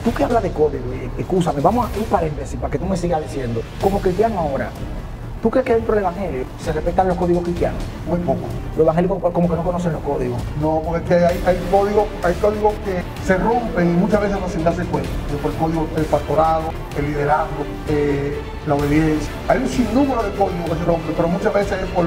Tú que hablas de código, escúchame, vamos a hacer un paréntesis para que tú me sigas diciendo. Como cristiano ahora, ¿tú crees que dentro del evangelio se respetan los códigos cristianos? Muy poco. Los evangélicos como que no conocen los códigos. No, porque es que hay códigos que se rompen y muchas veces no sin darse cuenta. Por el código del pastorado, el liderazgo, la obediencia. Hay un sinnúmero de códigos que se rompen, pero muchas veces es por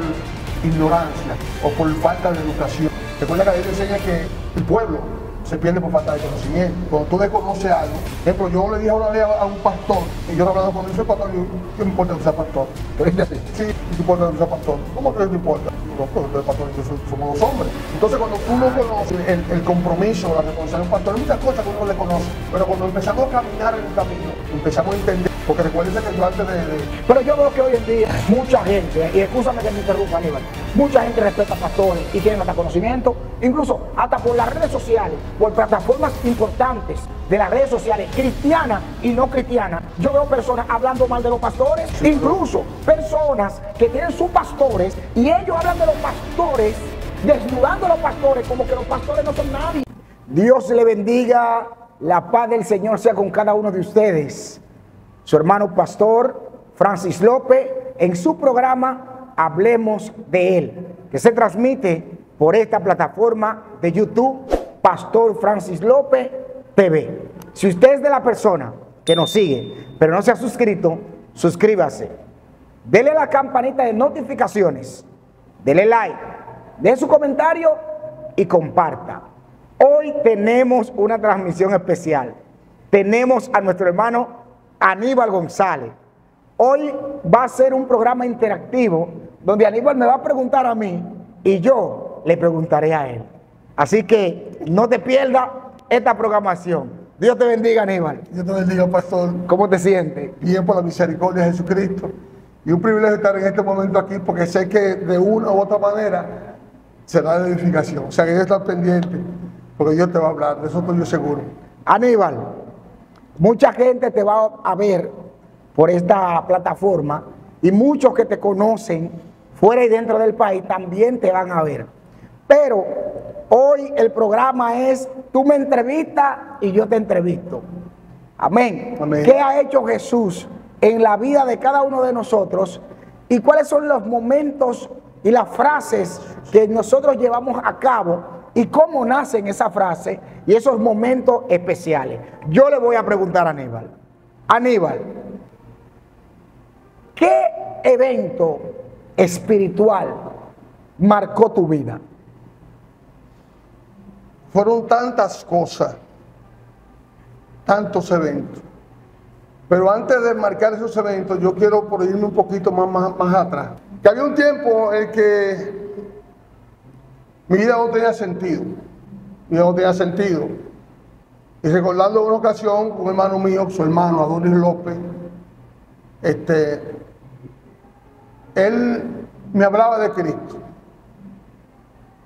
ignorancia o por falta de educación. Recuerda que la Biblia enseña que el pueblo se pierde por falta de conocimiento. Cuando tú desconoces algo, por ejemplo, yo le dije una vez a un pastor, y yo hablando con él, soy pastor, ¿qué me importa que sea pastor? ¿Tú dices así? Sí, ¿qué importa que sea pastor? ¿Cómo que te importa? No, pues tú eres pastor y somos dos hombres. Entonces, cuando tú no conoces el compromiso, la responsabilidad de un pastor, hay muchas cosas que uno no le conoce. Pero cuando empezamos a caminar en el camino, empezamos a entender, porque recuérdense que durante Pero yo veo que hoy en día mucha gente, y escúchame que me interrumpa, Aníbal, mucha gente respeta a pastores y tienen hasta conocimiento, incluso hasta por las redes sociales, por plataformas importantes de las redes sociales, cristianas y no cristianas. Yo veo personas hablando mal de los pastores, sí, incluso personas que tienen sus pastores y ellos hablan de los pastores, desnudando a los pastores como que los pastores no son nadie. Dios le bendiga, la paz del Señor sea con cada uno de ustedes. Su hermano pastor Francis López en su programa Hablemos de Él, que se transmite por esta plataforma de YouTube, Pastor Francis López TV. Si usted es de la persona que nos sigue, pero no se ha suscrito, suscríbase. Dele a la campanita de notificaciones, dele like, dé su comentario y comparta. Hoy tenemos una transmisión especial. Tenemos a nuestro hermano Aníbal González. Hoy va a ser un programa interactivo donde Aníbal me va a preguntar a mí y yo le preguntaré a él. Así que no te pierdas esta programación. Dios te bendiga, Aníbal. Dios te bendiga, pastor. ¿Cómo te sientes? Bien, por la misericordia de Jesucristo. Y un privilegio estar en este momento aquí porque sé que de una u otra manera será de edificación. O sea que Dios está pendiente porque Dios te va a hablar. De eso estoy yo seguro. Aníbal, mucha gente te va a ver por esta plataforma y muchos que te conocen fuera y dentro del país también te van a ver. Pero hoy el programa es tú me entrevistas y yo te entrevisto. Amén. Amén. ¿Qué ha hecho Jesús en la vida de cada uno de nosotros y cuáles son los momentos y las frases que nosotros llevamos a cabo y cómo nacen esas frases y esos momentos especiales? Yo le voy a preguntar a Aníbal. Aníbal, ¿qué evento espiritual marcó tu vida? Fueron tantas cosas, tantos eventos. Pero antes de marcar esos eventos, yo quiero por irme un poquito más atrás. Que había un tiempo en que mi vida no tenía sentido. Mi vida no tenía sentido. Y recordando una ocasión con un hermano mío, su hermano Adonis López, él me hablaba de Cristo.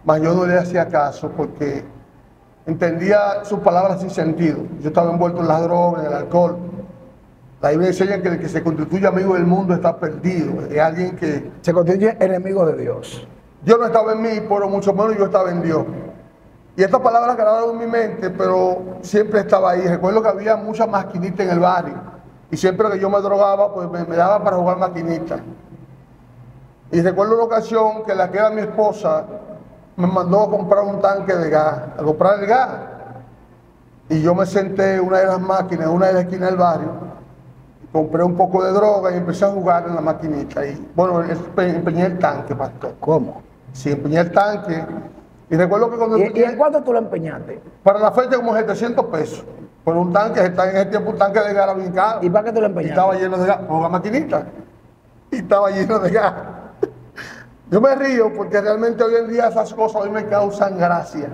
Mas yo no le hacía caso porque entendía sus palabras sin sentido. Yo estaba envuelto en las drogas, en el alcohol. La Biblia enseña que el que se constituye amigo del mundo está perdido. Es alguien que Se constituye enemigo de Dios. Dios no estaba en mí, pero mucho menos yo estaba en Dios. Y estas palabras quedaron en mi mente, pero siempre estaba ahí. Recuerdo que había muchas maquinitas en el barrio. Y siempre que yo me drogaba, pues me daba para jugar maquinitas. Y recuerdo una ocasión que la que era mi esposa me mandó a comprar un tanque de gas, a comprar el gas. Y yo me senté en una de las máquinas, en una de las esquinas del barrio. Compré un poco de droga y empecé a jugar en la maquinita. Y bueno, empeñé el tanque, pastor. ¿Cómo? Sí, empeñé el tanque. Y recuerdo que cuando ¿Y en cuánto tú lo empeñaste? para la fecha como 700 pesos. Por un tanque, en ese tiempo un tanque de gas era bien caro. ¿Y para qué tú lo Y empeñaste? estaba lleno de gas, con la maquinita. Y estaba lleno de gas. Yo me río porque realmente hoy en día esas cosas hoy me causan gracia.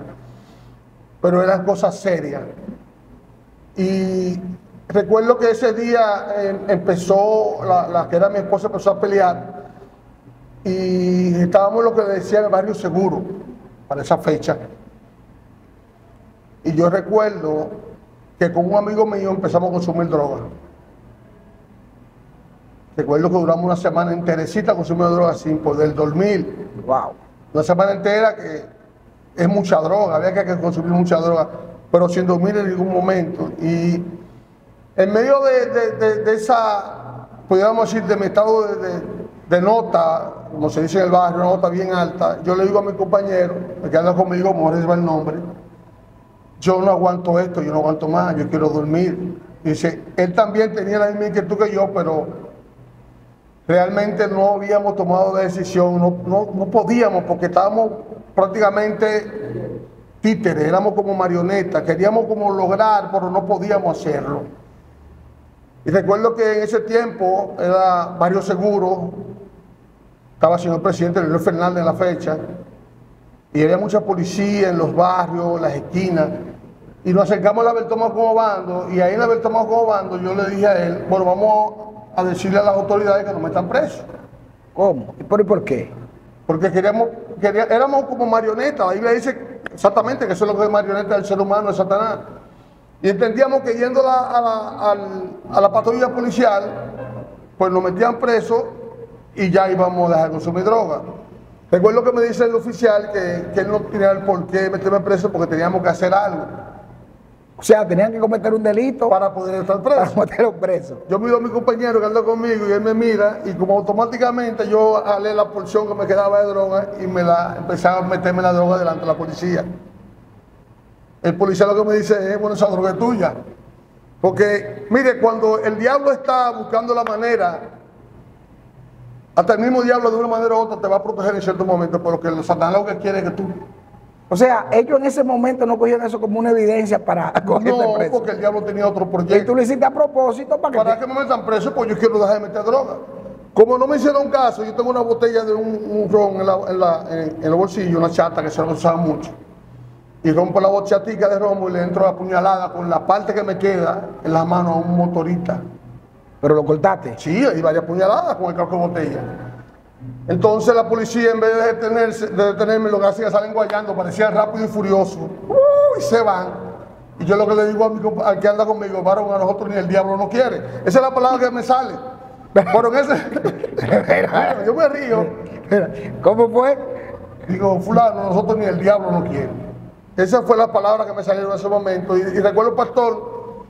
Pero eran cosas serias. Y recuerdo que ese día empezó, la que era mi esposa empezó a pelear. Y estábamos en lo que decía el barrio seguro para esa fecha. Y yo recuerdo que con un amigo mío empezamos a consumir droga. Recuerdo que duramos una semana enterecita consumiendo droga sin poder dormir. Wow. Una semana entera que es mucha droga, había que consumir mucha droga, pero sin dormir en ningún momento. Y En medio de esa, podríamos decir, de mi estado de nota, como se dice en el barrio, una nota bien alta, yo le digo a mi compañero, el que anda conmigo, Morris va el nombre, yo no aguanto esto, yo no aguanto más, yo quiero dormir. Dice, él también tenía la misma inquietud que yo, pero realmente no habíamos tomado la decisión, no podíamos, porque estábamos prácticamente títeres, éramos como marionetas, queríamos como lograr, pero no podíamos hacerlo. Y recuerdo que en ese tiempo era Barrio Seguro, estaba el señor presidente Leonel Fernández en la fecha, y había mucha policía en los barrios, en las esquinas, y nos acercamos a la Bertomeu como bando, y ahí en la Bertomeu como bando yo le dije a él, bueno, vamos a decirle a las autoridades que nos metan presos. ¿Cómo? ¿Y por qué? Porque éramos como marionetas, la Biblia dice exactamente que eso es lo que es marioneta del ser humano, de Satanás. Y entendíamos que yendo a la patrulla policial, pues nos metían presos y ya íbamos a dejar de consumir droga. Recuerdo que me dice el oficial que él no tenía el por qué meterme preso porque teníamos que hacer algo. O sea, tenían que cometer un delito para poder estar preso. Para meterlo preso. Yo miro a mi compañero que anda conmigo y él me mira y como automáticamente yo jalé la porción que me quedaba de droga y empecé a meterme la droga delante de la policía. El policía lo que me dice es, bueno, esa droga es tuya. Porque, mire, cuando el diablo está buscando la manera, hasta el mismo diablo de una manera u otra te va a proteger en ciertos momentos, pero que Satanás lo que quiere es que tú... O sea, ellos en ese momento no cogieron eso como una evidencia para cogerte preso. No, porque el diablo tenía otro proyecto. Y tú lo hiciste a propósito para que me metan preso, pues yo quiero dejar de meter droga. Como no me hicieron caso, yo tengo una botella de un ron en el bolsillo, una chata que se lo usaba mucho. Y rompo la chatica de romo y le entro a puñalada con la parte que me queda en la mano a un motorista. ¿Pero lo cortaste? Sí, hay varias puñaladas con el casco de botella. Entonces la policía, en vez de detenerme, lo que hacía salen guayando, parecía rápido y furioso. Y se van. Y yo lo que le digo al que anda conmigo, varón, a nosotros ni el diablo no quiere. Esa es la palabra que me sale. Pero en ese... yo me río. ¿Cómo fue? Digo, fulano, nosotros ni el diablo no quiere. Esa fue la palabra que me salió en ese momento. Y recuerdo, pastor,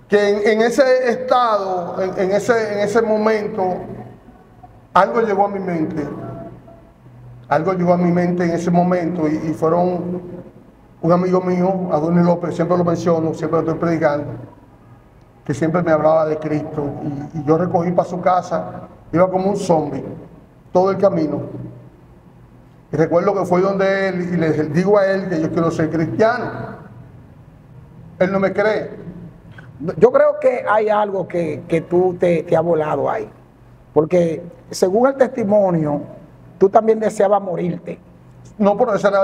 que en ese estado, en ese momento, algo llegó a mi mente. Algo llegó a mi mente en ese momento. Y fueron un amigo mío, Adonis López, siempre lo menciono, siempre lo estoy predicando, que siempre me hablaba de Cristo. Y yo recogí para su casa, iba como un zombie, todo el camino. Y recuerdo que fue donde él, y le digo a él que yo quiero ser cristiano. Él no me cree. Yo creo que hay algo que tú te ha volado ahí. Porque según el testimonio, tú también deseabas morirte. No, pero esa era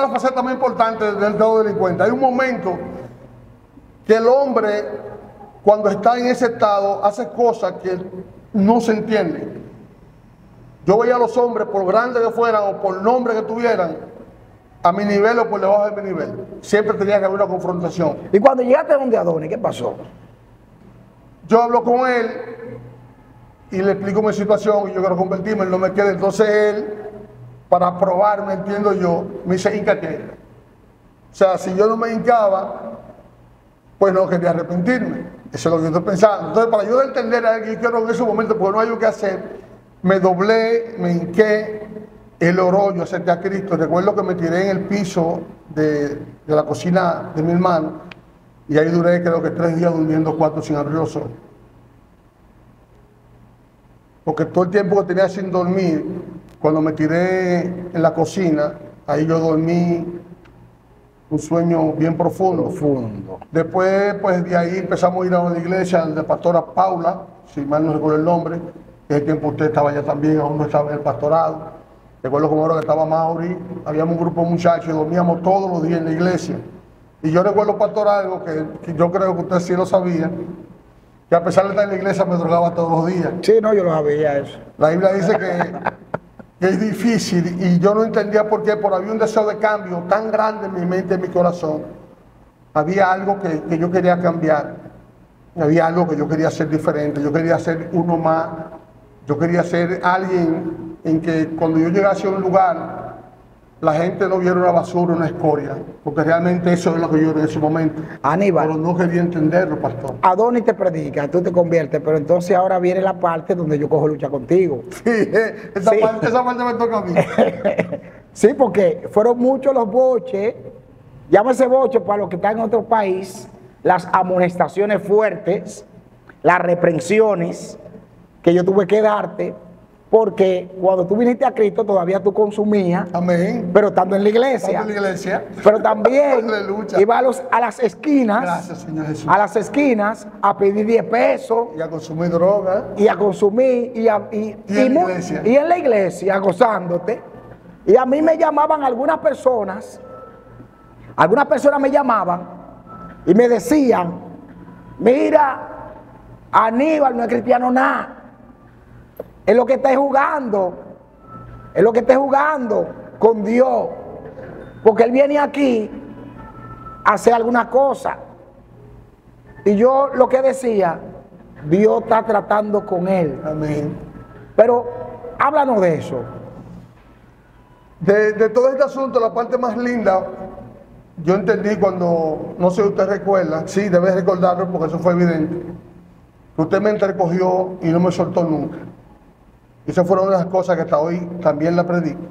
la faceta más importante del todo delincuente. Hay un momento que el hombre, cuando está en ese estado, hace cosas que no se entienden. Yo veía a los hombres, por grandes que fueran o por nombre que tuvieran, a mi nivel o por debajo de mi nivel. Siempre tenía que haber una confrontación. Y cuando llegaste a donde Adonis, ¿qué pasó? Yo hablo con él y le explico mi situación y yo quiero convertirme, él no me queda. Entonces él, para probarme, entiendo yo, me dice, híncate. O sea, si yo no me hincaba, pues no quería arrepentirme. Eso es lo que yo estoy pensando. Entonces, para yo entender a él que yo quiero en ese momento, porque no hay algo que hacer, me doblé, me hinqué, él oró, yo acerqué a Cristo. Recuerdo que me tiré en el piso de la cocina de mi hermano y ahí duré creo que 3 días durmiendo, 4 sin abrir los ojos. Porque todo el tiempo que tenía sin dormir, cuando me tiré en la cocina, ahí yo dormí un sueño bien profundo. Después, pues de ahí empezamos a ir a la iglesia de pastora Paula, si mal no recuerdo el nombre. En ese tiempo usted estaba allá también, aún no estaba en el pastorado. Recuerdo como ahora que estaba Mauri, habíamos un grupo de muchachos y dormíamos todos los días en la iglesia. Y yo recuerdo, pastor, algo que yo creo que usted sí lo sabía, que a pesar de estar en la iglesia me drogaba todos los días. Sí, no, yo lo sabía eso. La Biblia dice que es difícil y yo no entendía por qué, pero había un deseo de cambio tan grande en mi mente, en mi corazón. Había algo que yo quería cambiar, había algo que yo quería hacer diferente, yo quería ser uno más. Yo quería ser alguien en que cuando yo llegase a un lugar, la gente no viera una basura, una escoria, porque realmente eso es lo que yo era en ese momento. Aníbal, Pero no quería entenderlo, pastor. Adonis te predica, tú te conviertes, pero entonces ahora viene la parte donde yo cojo lucha contigo. Sí, esa parte me toca a mí. Sí, porque fueron muchos los boches, llámese boche para los que están en otro país, las amonestaciones fuertes, las reprensiones que yo tuve que darte, porque cuando tú viniste a Cristo todavía tú consumías, Amén. pero estando en la iglesia. Estando en la iglesia. Pero también Aleluya. iba a las esquinas, Gracias, Señor Jesús. a las esquinas a pedir 10 pesos Y a consumir droga. y a consumir y en la iglesia. y en la iglesia gozándote. Y a mí me llamaban algunas personas me llamaban y me decían, mira, Aníbal no es cristiano nada, es lo que está jugando con Dios, porque él viene aquí a hacer alguna cosa. Y yo lo que decía, Dios está tratando con él. Amén. Pero háblanos de eso. De todo este asunto, la parte más linda, yo entendí cuando, no sé si usted recuerda, sí, debe recordarlo porque eso fue evidente, que usted me entrecogió y no me soltó nunca. Y esas fueron una de las cosas que hasta hoy también la predico.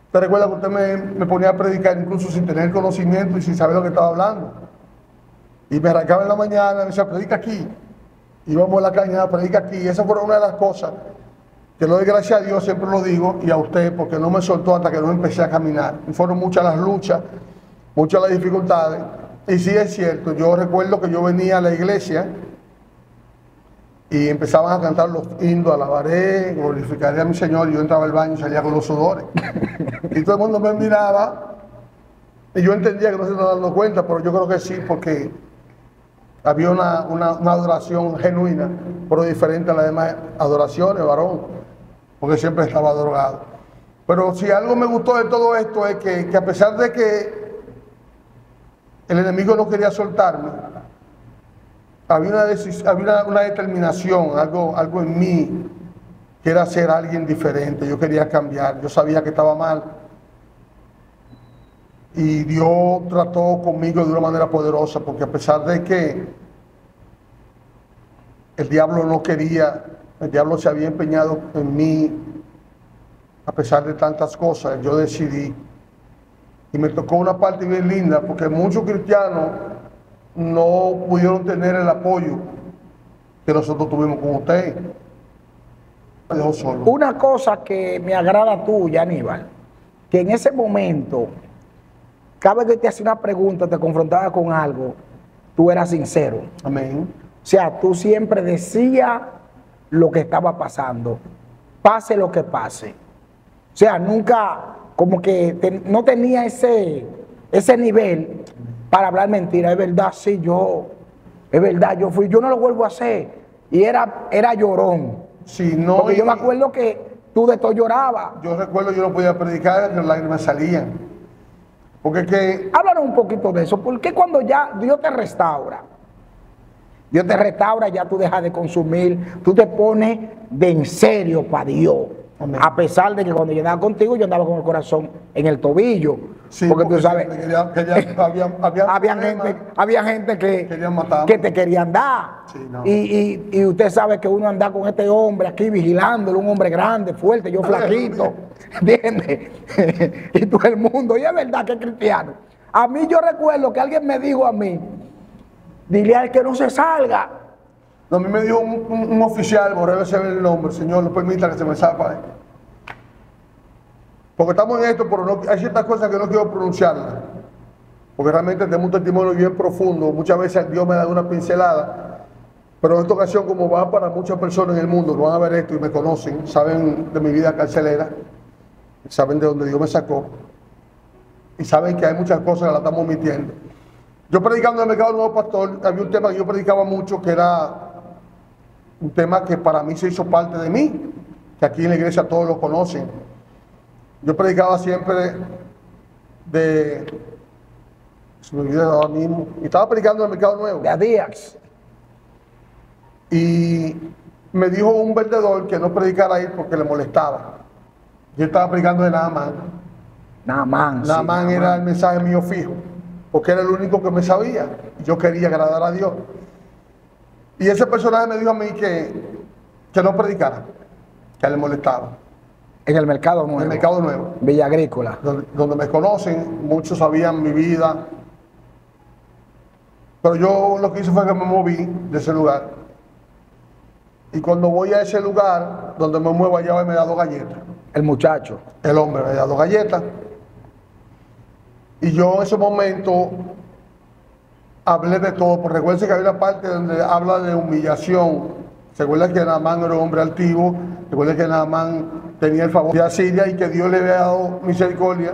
Usted recuerda que usted me ponía a predicar incluso sin tener conocimiento y sin saber lo que estaba hablando. Y me arrancaba en la mañana, me decía, predica aquí. Íbamos a la cañada, predica aquí. Y esa fue una de las cosas que le doy gracias a Dios, siempre lo digo, y a usted, porque no me soltó hasta que no empecé a caminar. Y fueron muchas las luchas, muchas las dificultades. Y sí es cierto, yo recuerdo que yo venía a la iglesia y empezaban a cantar los himnos, alabaré, glorificaré a mi Señor. Y yo entraba al baño y salía con los sudores. Y todo el mundo me miraba y yo entendía que no se estaban dando cuenta, pero yo creo que sí, porque había una adoración genuina, pero diferente a las demás adoraciones, varón, porque siempre estaba drogado. Pero si algo me gustó de todo esto es que a pesar de que el enemigo no quería soltarme, había una determinación, algo en mí que era ser alguien diferente. Yo quería cambiar, yo sabía que estaba mal. Y Dios trató conmigo de una manera poderosa, porque a pesar de que el diablo no quería, el diablo se había empeñado en mí, a pesar de tantas cosas, yo decidí. Y me tocó una parte bien linda, porque muchos cristianos no pudieron tener el apoyo que nosotros tuvimos con usted. Me dejó solo. Una cosa que me agrada tuya, Aníbal, que en ese momento, cada vez que te hacía una pregunta, te confrontaba con algo, tú eras sincero. Amén. O sea, tú siempre decías lo que estaba pasando, pase lo que pase. O sea, nunca como que no tenía ese nivel para hablar mentira. Es verdad, sí, es verdad, yo no lo vuelvo a hacer. Y era llorón. Sí, no, porque yo me acuerdo que tú de todo llorabas. Yo recuerdo yo no podía predicar, las lágrimas salían. Porque que... Háblanos un poquito de eso. ¿Por qué cuando ya Dios te restaura, ya tú dejas de consumir, tú te pones de en serio para Dios? Amén. A pesar de que cuando yo andaba contigo, yo andaba con el corazón en el tobillo. Sí, porque tú sabes, había gente que te querían dar. Sí, no. Y usted sabe que uno anda con este hombre aquí vigilándolo, un hombre grande, fuerte, yo flaquito, ¿entiendes? Y todo el mundo, y es verdad que es cristiano. A mí yo recuerdo que alguien me dijo a mí, dile al que no se salga. No, a mí me dijo un oficial, por eso el nombre, Señor, no permita que se me salga. Porque estamos en esto, pero no, hay ciertas cosas que no quiero pronunciarlas. Porque realmente tenemos un testimonio bien profundo. Muchas veces Dios me da una pincelada. Pero en esta ocasión, como va para muchas personas en el mundo que van a ver esto y me conocen, saben de mi vida carcelera, saben de dónde Dios me sacó, y saben que hay muchas cosas que la estamos omitiendo. Yo predicando en el Mercado Nuevo, pastor, había un tema que yo predicaba mucho, que era un tema que para mí se hizo parte de mí, que aquí en la iglesia todos lo conocen. Yo predicaba siempre se me olvidó ahora mismo, y estaba predicando en el Mercado Nuevo. De Díaz. Y me dijo un vendedor que no predicara ahí porque le molestaba. Yo estaba predicando de nada más. Naamán. Naamán era el mensaje mío fijo, porque era el único que me sabía. Yo quería agradar a Dios. Y ese personaje me dijo a mí que no predicara, que le molestaba. En el Mercado Nuevo. En el Mercado Nuevo. Villa Agrícola. Donde me conocen, muchos sabían mi vida. Pero yo lo que hice fue que me moví de ese lugar. Y cuando voy a ese lugar, donde me muevo allá, me da 2 galletas. El muchacho. El hombre me da 2 galletas. Y yo en ese momento hablé de todo, porque recuerden que hay una parte donde habla de humillación. Se acuerda que Naamán era un hombre altivo, recuerden que Naamán tenía el favor de Asiria y que Dios le había dado misericordia,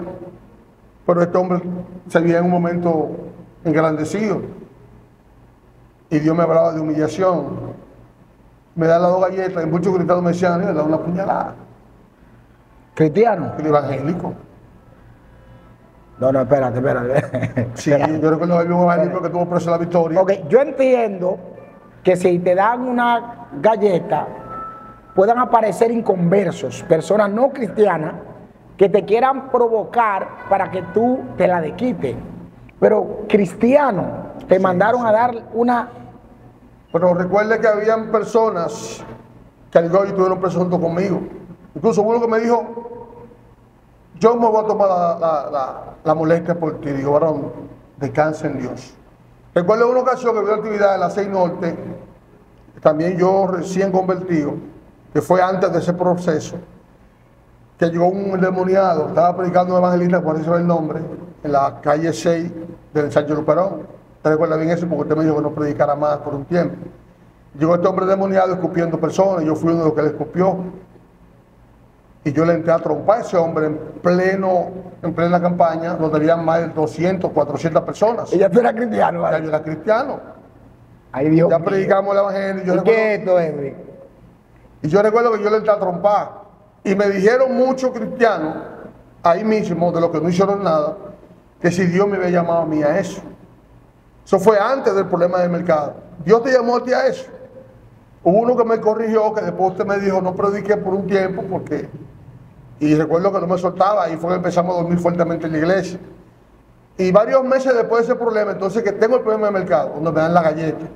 pero este hombre se veía en un momento engrandecido. Y Dios me hablaba de humillación. Me da las 2 galletas y muchos cristianos me decían, le da una puñalada. ¿Cristiano? El evangélico. No, espérate. Sí, yo recuerdo que había un evangélico que tuvo preso la Victoria. Ok, yo entiendo que si te dan una galleta, puedan aparecer inconversos, personas no cristianas, que te quieran provocar para que tú te la desquites. Pero cristianos te mandaron a dar una... Pero recuerde que habían personas que al igual estuvieron presos junto conmigo. Incluso uno que me dijo, yo me voy a tomar la molestia por ti. Digo, varón, descansa en Dios. Recuerdo una ocasión que vi la actividad de la 6 Norte, también yo recién convertido, que fue antes de ese proceso, que llegó un endemoniado, estaba predicando un evangelista, por eso el nombre, en la calle 6 del Sánchez Luperón. ¿Usted recuerda bien eso? Porque usted me dijo que no predicara más por un tiempo. Llegó este hombre endemoniado escupiendo personas, yo fui uno de los que le escupió. Y yo le entré a trompar a ese hombre en plena campaña, donde había más de 200, 400 personas. ¿Y ya tú eras cristiano? Ya yo era cristiano. Ay, Dios ya mío. predicamos el evangelio. ¿Y qué es esto, Henry? Y yo recuerdo que yo le entré a trompar. Y me dijeron muchos cristianos, ahí mismo, de los que no hicieron nada, que si Dios me había llamado a mí a eso. Eso fue antes del problema del mercado. Dios te llamó a ti a eso. Hubo uno que me corrigió, que después usted me dijo, no prediqué por un tiempo, porque... Y recuerdo que no me soltaba, y fue que empezamos a dormir fuertemente en la iglesia. Y varios meses después de ese problema, entonces que tengo el problema del mercado, donde me dan la galleta.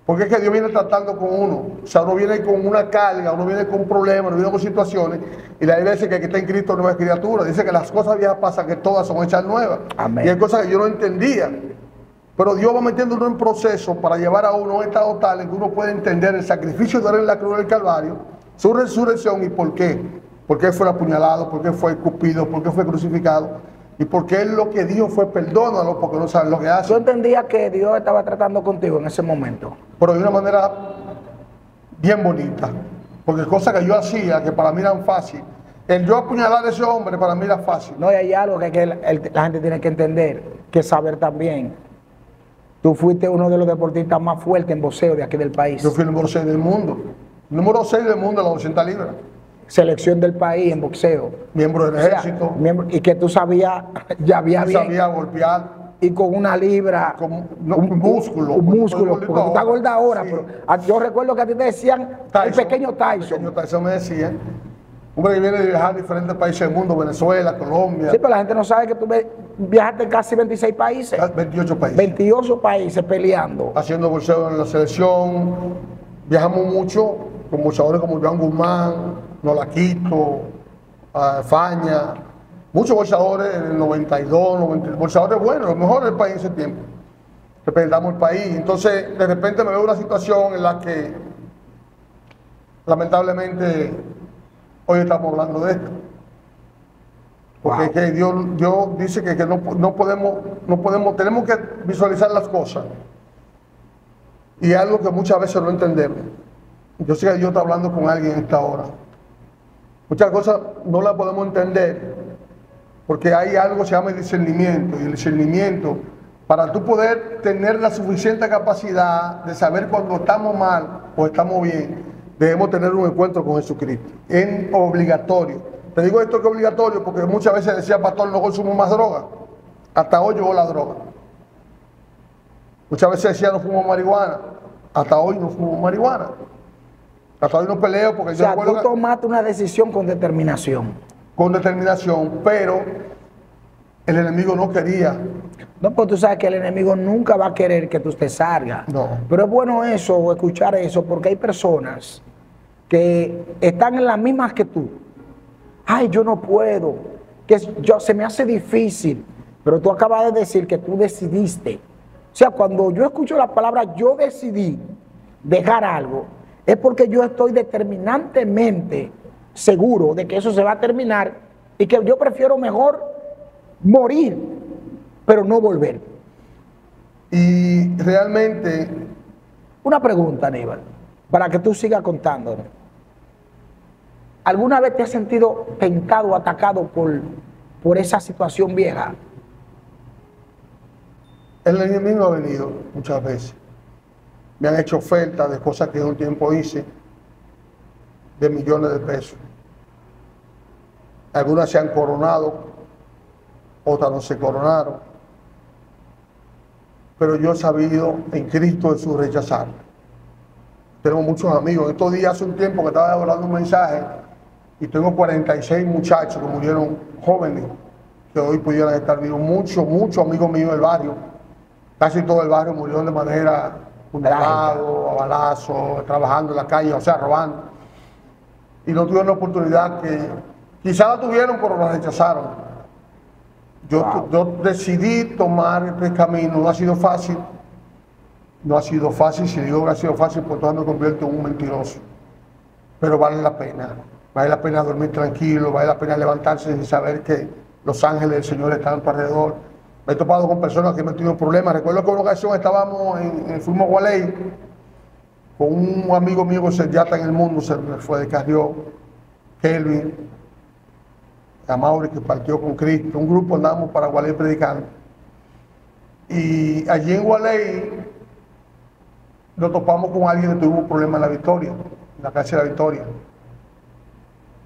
Porque es que Dios viene tratando con uno. O sea, uno viene con una carga, uno viene con problemas, uno viene con situaciones. Y la Biblia dice que el que está en Cristo no es criatura. Dice que las cosas viejas pasan, que todas son hechas nuevas. Amén. Y hay cosas que yo no entendía. Pero Dios va metiéndolo en proceso para llevar a uno a un estado tal en que uno puede entender el sacrificio de él en la cruz del Calvario, su resurrección y por qué. Por qué fue apuñalado, por qué fue escupido, por qué fue crucificado. Y porque él lo que dijo fue perdónalo porque no saben lo que hacen. ¿Tú entendías que Dios estaba tratando contigo en ese momento? Pero de una manera bien bonita. Porque cosas que yo hacía que para mí eran fáciles. El yo apuñalar a ese hombre para mí era fácil. No, y hay algo que la gente tiene que entender, que saber también. Tú fuiste uno de los deportistas más fuertes en boxeo de aquí del país. Yo fui el número 6 del mundo. Número 6 del mundo a las 200 libras. Selección del país en boxeo. Miembro del ejército. Y que tú sabías, ya había bien. Sabía golpear. Y con una libra. Un músculo. Un músculo. Porque tú estás gorda ahora. Sí. Pero yo recuerdo que a ti te decían el pequeño Tyson. El pequeño Tyson me decía. Hombre que viene de viajar a diferentes países del mundo, Venezuela, Colombia. Sí, pero la gente no sabe que tú viajaste en casi 26 países. 28 países. 28 países peleando. Haciendo boxeo en la selección. Viajamos mucho con boxeadores como Joan Guzmán, Nolaquito, Faña. Muchos boxeadores en el 92, 93. Boxeadores buenos, los mejores del país en ese tiempo. Representamos el país. Entonces, de repente me veo una situación en la que, lamentablemente, hoy estamos hablando de esto. Porque Wow. que Dios dice que no podemos, tenemos que visualizar las cosas. Y es algo que muchas veces no entendemos. Yo sé que Dios está hablando con alguien en esta hora. Muchas cosas no las podemos entender porque hay algo que se llama el discernimiento. Y el discernimiento, para tú poder tener la suficiente capacidad de saber cuando estamos mal o estamos bien, debemos tener un encuentro con Jesucristo. Es obligatorio. Te digo esto que es obligatorio porque muchas veces decía pastor, no consumo más droga. Hasta hoy llegó la droga. Muchas veces decía no fumo marihuana. Hasta hoy no fumo marihuana. Hasta hoy no peleo porque O sea, tú tomaste una decisión con determinación. con determinación, pero El enemigo no quería. No, pues tú sabes que el enemigo nunca va a querer que tú te salgas. No. Pero es bueno eso, escuchar eso, porque hay personas que están en las mismas que tú. Ay, yo no puedo, se me hace difícil. Pero tú acabas de decir que tú decidiste. O sea, cuando yo escucho la palabra yo decidí dejar algo, es porque yo estoy determinantemente seguro de que eso se va a terminar y que yo prefiero mejor morir, pero no volver. Y realmente... Una pregunta, Aníbal, para que tú sigas contándonos. ¿Alguna vez te has sentido tentado o atacado por esa situación vieja? El enemigo ha venido muchas veces. Me han hecho ofertas de cosas que en un tiempo hice, de millones de pesos. Algunas se han coronado, otras no se coronaron. Pero yo he sabido en Cristo de su rechazar. Tenemos muchos amigos. Estos días, hace un tiempo que estaba hablando un mensaje y tengo 46 muchachos que murieron jóvenes, que hoy pudieran estar vivos. Muchos amigos míos del barrio. Casi todo el barrio murió de manera apuñalado, a balazo, trabajando en la calle, o sea, robando. Y no tuvieron la oportunidad que quizás la tuvieron, pero la rechazaron. Yo decidí tomar este camino. No ha sido fácil. No ha sido fácil. Si digo que ha sido fácil, pues entonces me convierto en un mentiroso. Pero vale la pena. Vale la pena dormir tranquilo, vale la pena levantarse y saber que los ángeles del Señor están a tu alrededor. Me he topado con personas que me han tenido problemas. Recuerdo que en una ocasión estábamos fuimos a Gualey con un amigo mío que ya está en el mundo, se me fue de Carrió, Kelvin, a Mauri, que partió con Cristo. Un grupo andábamos para Gualey predicando. Y allí en Gualey nos topamos con alguien que tuvo un problema en La Victoria, en la calle de La Victoria.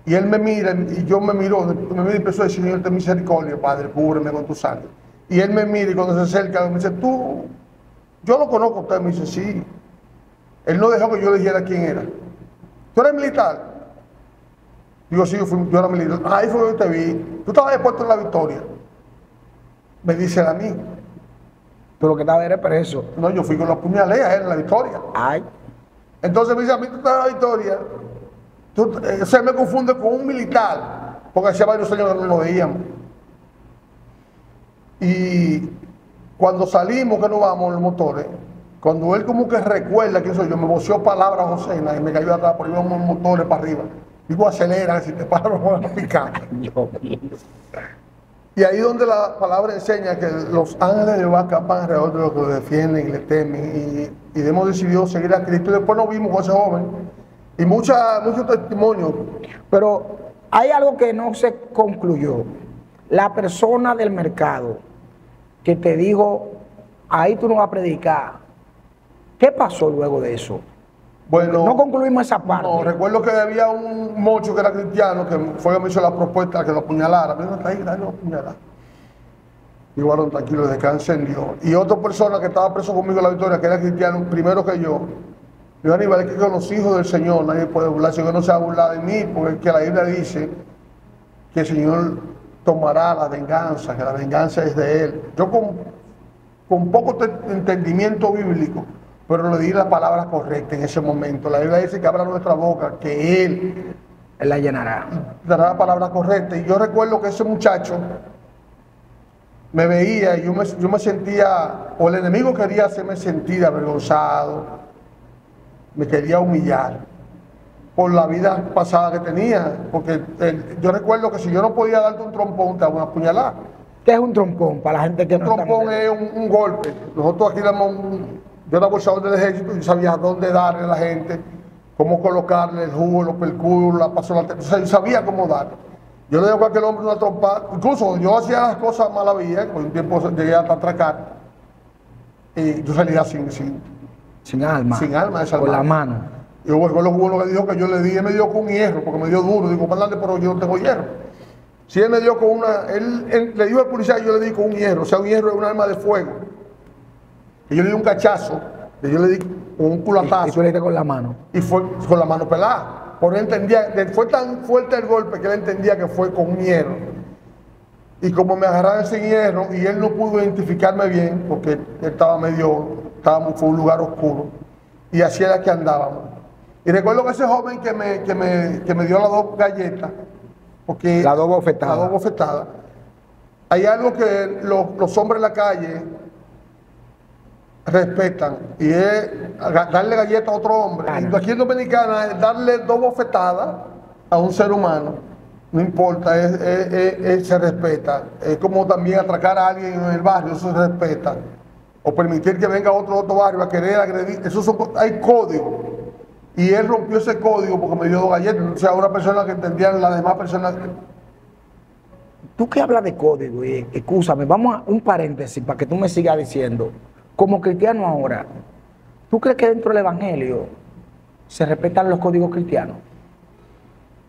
Y él me mira, y yo me miro y empezó a decir: Señor, ten misericordia, Padre, cúbreme con tu sangre. Y él me mira y cuando se acerca me dice: tú, yo lo conozco a usted. Me dice: sí. Él no dejó que yo le dijera quién era. ¿Tú eres militar? Digo: sí, yo era militar. Ahí fue donde te vi. Tú estabas expuesto en La Victoria. Me dice a mí. Tú lo que estaba era preso. No, yo fui con la puñalea en La Victoria. Ay. Entonces me dice: a mí tú estás en La Victoria. Se me confunde con un militar, porque hacía varios años que no lo veíamos. Y cuando salimos, que nos vamos en los motores, cuando él como que recuerda que soy yo, me voció palabras Josena y me cayó atrás, porque íbamos en motores para arriba. Digo: acelera, si te paras van a picar. Y ahí donde la palabra enseña que los ángeles de Jehová acampan alrededor de los que lo defienden y le temen. Y hemos decidido seguir a Cristo. Y después nos vimos con ese joven. Y muchos testimonios. Pero hay algo que no se concluyó. La persona del mercado que te dijo: ahí tú no vas a predicar. ¿Qué pasó luego de eso? Bueno, no concluimos esa parte. No, recuerdo que había un mocho que era cristiano que fue que me hizo la propuesta que lo apuñalara. Me dijo: ahí lo apuñalara. Y bueno, tranquilo, descanse en Dios. Y otra persona que estaba preso conmigo en La Victoria, que era cristiano primero que yo, dijo: Aníbal, es que con los hijos del Señor nadie puede burlarse. Yo no se va a burlar de mí, porque es que la Biblia dice que el Señor tomará la venganza, que la venganza es de Él. Yo con poco entendimiento bíblico, pero le di la palabra correcta en ese momento. La Biblia dice que abra nuestra boca, que Él la llenará. Dará la palabra correcta. Y yo recuerdo que ese muchacho me veía y yo me sentía, o el enemigo quería hacerme sentir avergonzado, me quería humillar por la vida pasada que tenía, porque yo recuerdo que si yo no podía darte un trompón, te daba una puñalada. ¿Qué es un trompón? Para la gente que no está... Un trompón es un golpe. Nosotros aquí yo era bolsador del ejército y sabía dónde darle a la gente, cómo colocarle el jugo, los percuros, la pasola, o sea, yo sabía cómo dar. Yo le digo a aquel hombre una trompada, incluso yo hacía las cosas malavillas, por un tiempo llegué hasta atracar, y yo salía sin alma. Sin alma, desarmado. Con la mano. Yo recuerdo uno que dijo que yo le di, él me dio con hierro, porque me dio duro. Digo: comandante, pero yo no tengo hierro. Si él me dio con él le dijo al policía y yo le di con un hierro. O sea, un hierro es un arma de fuego. Y yo le di un cachazo, y yo le di con un culatazo. Y tú le diste con la mano. Y fue con la mano pelada. Porque él entendía, fue tan fuerte el golpe que él entendía que fue con un hierro. Y como me agarraron sin hierro y él no pudo identificarme bien, porque él fue un lugar oscuro, y así era que andábamos. Y recuerdo que ese joven que me dio las 2 galletas, porque las 2 bofetadas. Las 2 bofetadas. Hay algo que los hombres en la calle respetan, y es darle galletas a otro hombre. Y aquí en Dominicana es darle 2 bofetadas a un ser humano, no importa, se respeta. Es como también atracar a alguien en el barrio, eso se respeta. O permitir que venga otro barrio a querer agredir, hay código. Y él rompió ese código porque me dio 2 galletas. O sea, una persona que entendían las demás personas. Tú que hablas de código, y excúsame, vamos a un paréntesis para que tú me sigas diciendo. Como cristiano ahora, ¿tú crees que dentro del evangelio se respetan los códigos cristianos?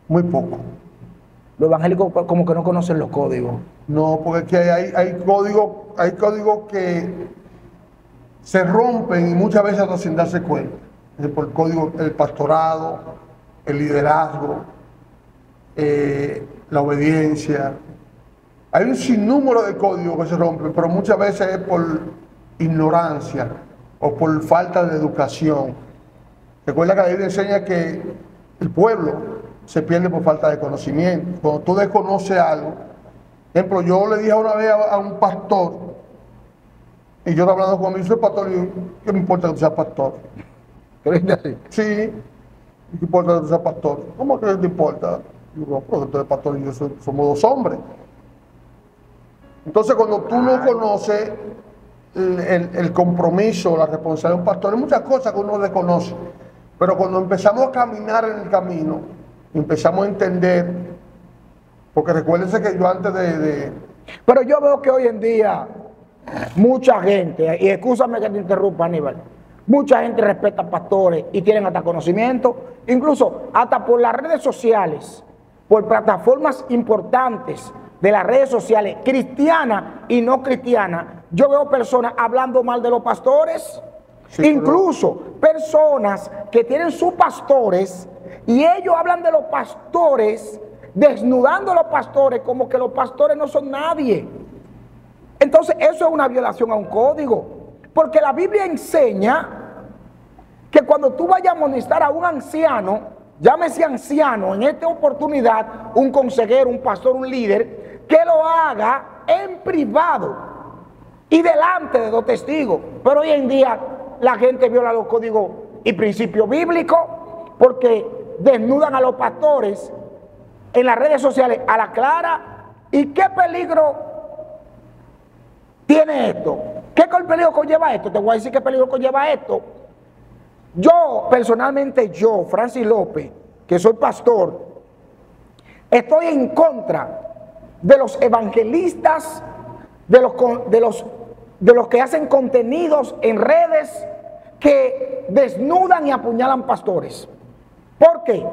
Muy poco. Los evangélicos como que no conocen los códigos. No, porque hay códigos que se rompen y muchas veces no sin darse cuenta. Por el código, el pastorado, el liderazgo, la obediencia. Hay un sinnúmero de códigos que se rompen, pero muchas veces es por ignorancia o por falta de educación. Recuerda que la Biblia enseña que el pueblo se pierde por falta de conocimiento. Cuando tú desconoces algo, por ejemplo, yo le dije una vez a un pastor, y yo hablando con él, soy pastor, y yo, ¿qué me importa que tú seas pastor? Sí, ¿qué importa que tú seas pastor? ¿Cómo que te importa? Yo digo, porque tú eres pastor y yo somos 2 hombres. Entonces, cuando tú no conoces el compromiso, la responsabilidad de un pastor, hay muchas cosas que uno desconoce. Pero cuando empezamos a caminar en el camino, empezamos a entender, porque recuérdense que yo antes Pero yo veo que hoy en día mucha gente, y excúsame que te interrumpa, Aníbal, mucha gente respeta pastores y tienen hasta conocimiento, incluso hasta por las redes sociales, por plataformas importantes de las redes sociales, cristianas y no cristianas. Yo veo personas hablando mal de los pastores, sí, incluso personas que tienen sus pastores y ellos hablan de los pastores, desnudando a los pastores como que los pastores no son nadie. Entonces eso es una violación a un código, porque la Biblia enseña que cuando tú vayas a amonestar a un anciano, llámese anciano, en esta oportunidad un consejero, un pastor, un líder, que lo haga en privado y delante de 2 testigos. Pero hoy en día la gente viola los códigos y principios bíblicos porque desnudan a los pastores en las redes sociales a la clara. ¿Y qué peligro tiene esto? ¿Qué peligro conlleva esto? Te voy a decir qué peligro conlleva esto. Yo, personalmente, Francis López, que soy pastor, estoy en contra de los evangelistas, de los que hacen contenidos en redes que desnudan y apuñalan pastores. ¿Por qué?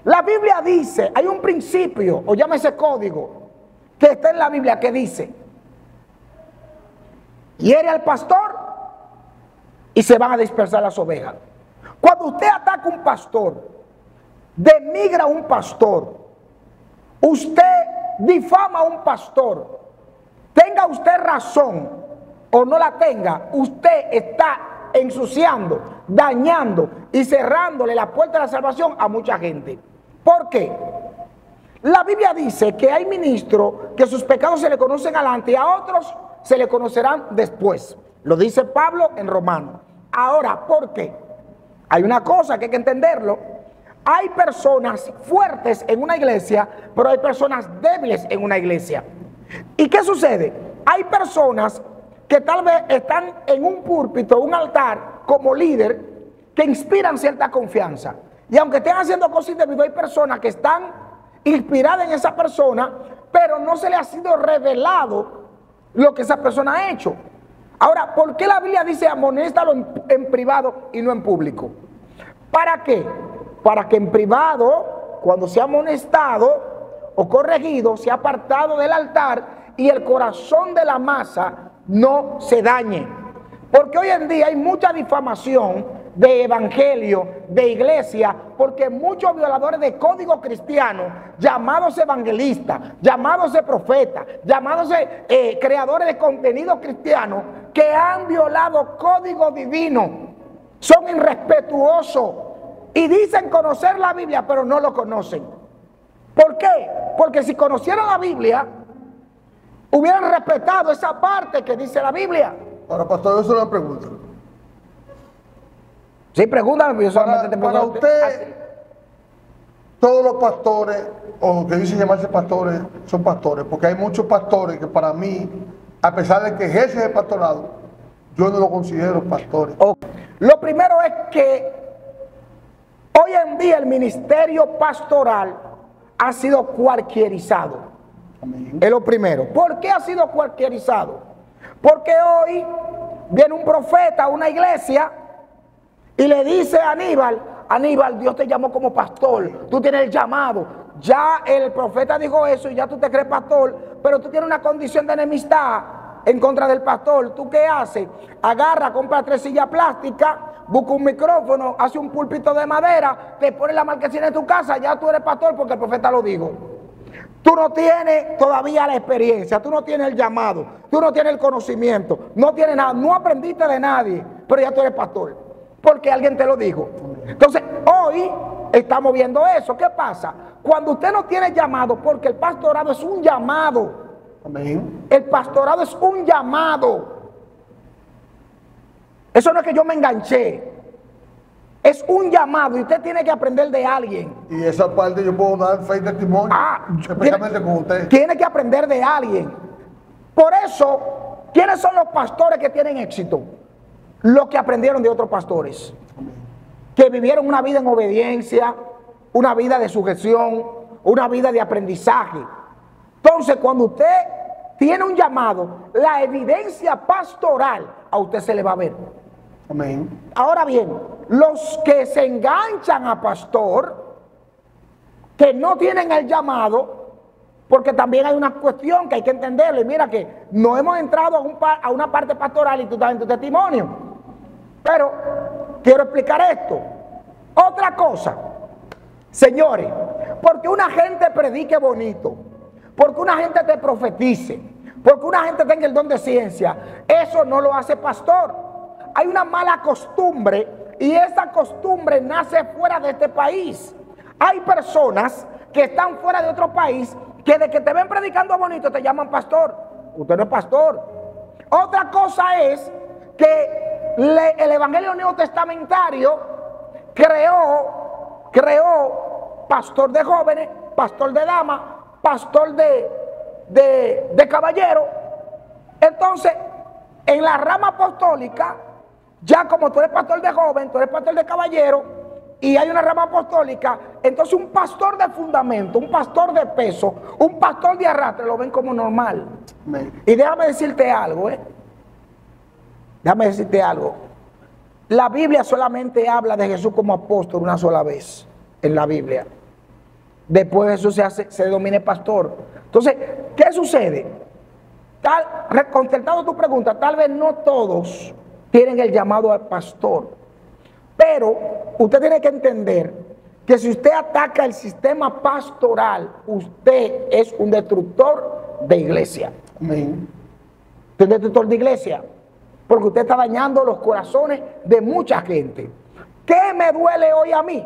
La Biblia dice, hay un principio, o llámese código, que está en la Biblia que dice: hiere al pastor y se van a dispersar las ovejas. Cuando usted ataca a un pastor, denigra a un pastor, usted difama a un pastor, tenga usted razón o no la tenga, usted está ensuciando, dañando y cerrándole la puerta de la salvación a mucha gente. ¿Por qué? La Biblia dice que hay ministros que sus pecados se le conocen adelante y a otros se le conocerán después. Lo dice Pablo en Romanos. Ahora, ¿por qué? Hay una cosa que hay que entenderlo. Hay personas fuertes en una iglesia, pero hay personas débiles en una iglesia. ¿Y qué sucede? Hay personas que tal vez están en un púlpito, un altar, como líder, que inspiran cierta confianza. Y aunque estén haciendo cosas indebidas, hay personas que están inspiradas en esa persona, pero no se le ha sido revelado lo que esa persona ha hecho. Ahora, ¿por qué la Biblia dice amonéstalo en privado y no en público? ¿Para qué? Para que en privado, cuando sea amonestado o corregido, sea apartado del altar y el corazón de la masa no se dañe. Porque hoy en día hay mucha difamación de evangelio, de iglesia, porque muchos violadores de código cristiano, llamados evangelistas, llamados profetas, llamados creadores de contenido cristiano, que han violado código divino, son irrespetuosos y dicen conocer la Biblia, pero no lo conocen. ¿Por qué? Porque si conocieran la Biblia, hubieran respetado esa parte que dice la Biblia. Ahora, pastor, eso es una pregunta. Sí, pregúntame, yo solamente te pregunto. Para usted, todos los pastores, o que dicen llamarse pastores, son pastores, porque hay muchos pastores que para mí, a pesar de que ejercen el pastorado, yo no lo considero pastores. Lo primero es que hoy en día el ministerio pastoral ha sido cualquierizado. Amén. Es lo primero. ¿Por qué ha sido cualquierizado? Porque hoy viene un profeta a una iglesia y le dice a Aníbal, Aníbal, Dios te llamó como pastor, tú tienes el llamado. Ya el profeta dijo eso y ya tú te crees pastor, pero tú tienes una condición de enemistad en contra del pastor. ¿Tú qué haces? Agarra, compra 3 sillas plásticas, busca un micrófono, hace un púlpito de madera, te pones la marquesina en tu casa, ya tú eres pastor porque el profeta lo dijo. Tú no tienes todavía la experiencia, tú no tienes el llamado, tú no tienes el conocimiento, no tienes nada, no aprendiste de nadie, pero ya tú eres pastor, porque alguien te lo dijo. Entonces, hoy estamos viendo eso. ¿Qué pasa? Cuando usted no tiene llamado, porque el pastorado es un llamado. Amén. El pastorado es un llamado. Eso no es que yo me enganché. Es un llamado y usted tiene que aprender de alguien. Y esa parte yo puedo dar fe y testimonio, especialmente con usted. Tiene que aprender de alguien. Por eso, ¿quiénes son los pastores que tienen éxito? Los que aprendieron de otros pastores. Que vivieron una vida en obediencia, una vida de sujeción, una vida de aprendizaje. Entonces, cuando usted tiene un llamado, la evidencia pastoral a usted se le va a ver. Amén. Ahora bien, los que se enganchan a pastor, que no tienen el llamado, porque también hay una cuestión que hay que entenderlo. Y mira que no hemos entrado a una parte pastoral y tú estás en tu testimonio. Pero quiero explicar esto. Otra cosa, señores, porque una gente predique bonito, porque una gente te profetice, porque una gente tenga el don de ciencia, eso no lo hace pastor. Hay una mala costumbre y esa costumbre nace fuera de este país. Hay personas que están fuera de otro país que de que te ven predicando bonito te llaman pastor. Usted no es pastor. Otra cosa es que el evangelio neotestamentario creó pastor de jóvenes, pastor de damas, pastor de caballeros. Entonces, en la rama apostólica, ya como tú eres pastor de joven, tú eres pastor de caballero, y hay una rama apostólica, entonces un pastor de fundamento, un pastor de peso, un pastor de arrastre, lo ven como normal. Y déjame decirte algo, Déjame decirte algo. La Biblia solamente habla de Jesús como apóstol una sola vez en la Biblia. Después Jesús se denomina pastor. Entonces, ¿qué sucede? Contestando tu pregunta, tal vez no todos tienen el llamado al pastor, pero usted tiene que entender que si usted ataca el sistema pastoral, usted es un destructor de iglesia. Amén. Usted es un destructor de iglesia, porque usted está dañando los corazones de mucha gente. ¿Qué me duele hoy a mí?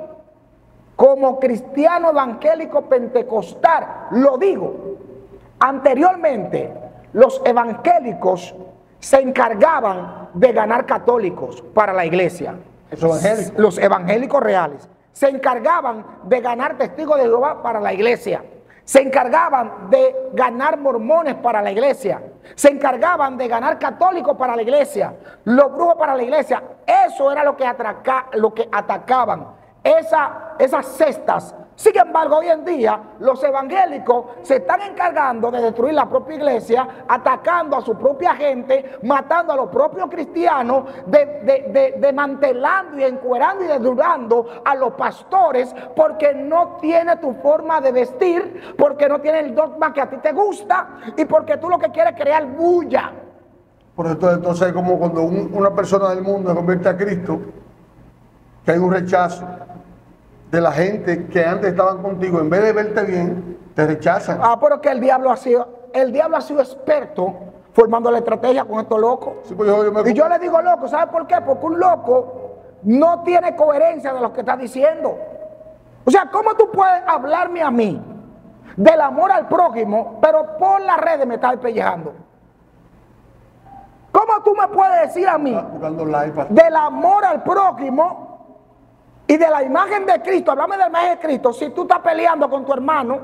Como cristiano evangélico pentecostal, lo digo. Anteriormente, los evangélicos se encargaban de ganar católicos para la iglesia. Los evangélicos reales se encargaban de ganar testigos de Jehová para la iglesia. Se encargaban de ganar mormones para la iglesia. Se encargaban de ganar católicos para la iglesia. Los brujos para la iglesia. Eso era lo que atacaban. Esas cestas. Sin embargo, hoy en día los evangélicos se están encargando de destruir la propia iglesia, atacando a su propia gente, matando a los propios cristianos, desmantelando y encuerando y desnudando a los pastores, porque no tiene tu forma de vestir, porque no tiene el dogma que a ti te gusta y porque tú lo que quieres es crear bulla. Por eso entonces es como cuando una persona del mundo se convierte a Cristo, que hay un rechazo de la gente que antes estaban contigo, en vez de verte bien, te rechazan. Ah, pero que el diablo ha sido experto formando la estrategia con estos locos. Sí, pues y yo le digo loco, ¿sabe por qué? Porque un loco no tiene coherencia de lo que está diciendo. O sea, ¿cómo tú puedes hablarme a mí del amor al prójimo, pero por las redes me estás despellejando? ¿Cómo tú me puedes decir a mí del amor al prójimo y de la imagen de Cristo? Háblame de la imagen de Cristo si tú estás peleando con tu hermano,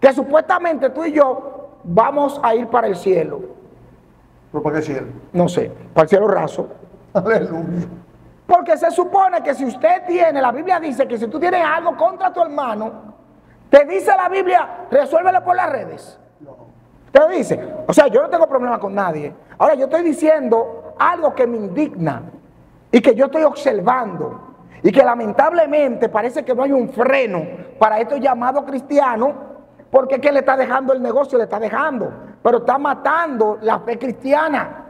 que supuestamente tú y yo vamos a ir para el cielo. ¿Pero para qué cielo? No sé, para el cielo raso. Aleluya. Porque se supone que si usted tiene, la Biblia dice que si tú tienes algo contra tu hermano, te dice la Biblia, resuélvelo por las redes. Te dice, o sea, yo no tengo problema con nadie. Ahora yo estoy diciendo algo que me indigna y que yo estoy observando y que lamentablemente parece que no hay un freno para estos llamados cristianos, porque es que le está dejando el negocio, le está dejando, pero está matando la fe cristiana.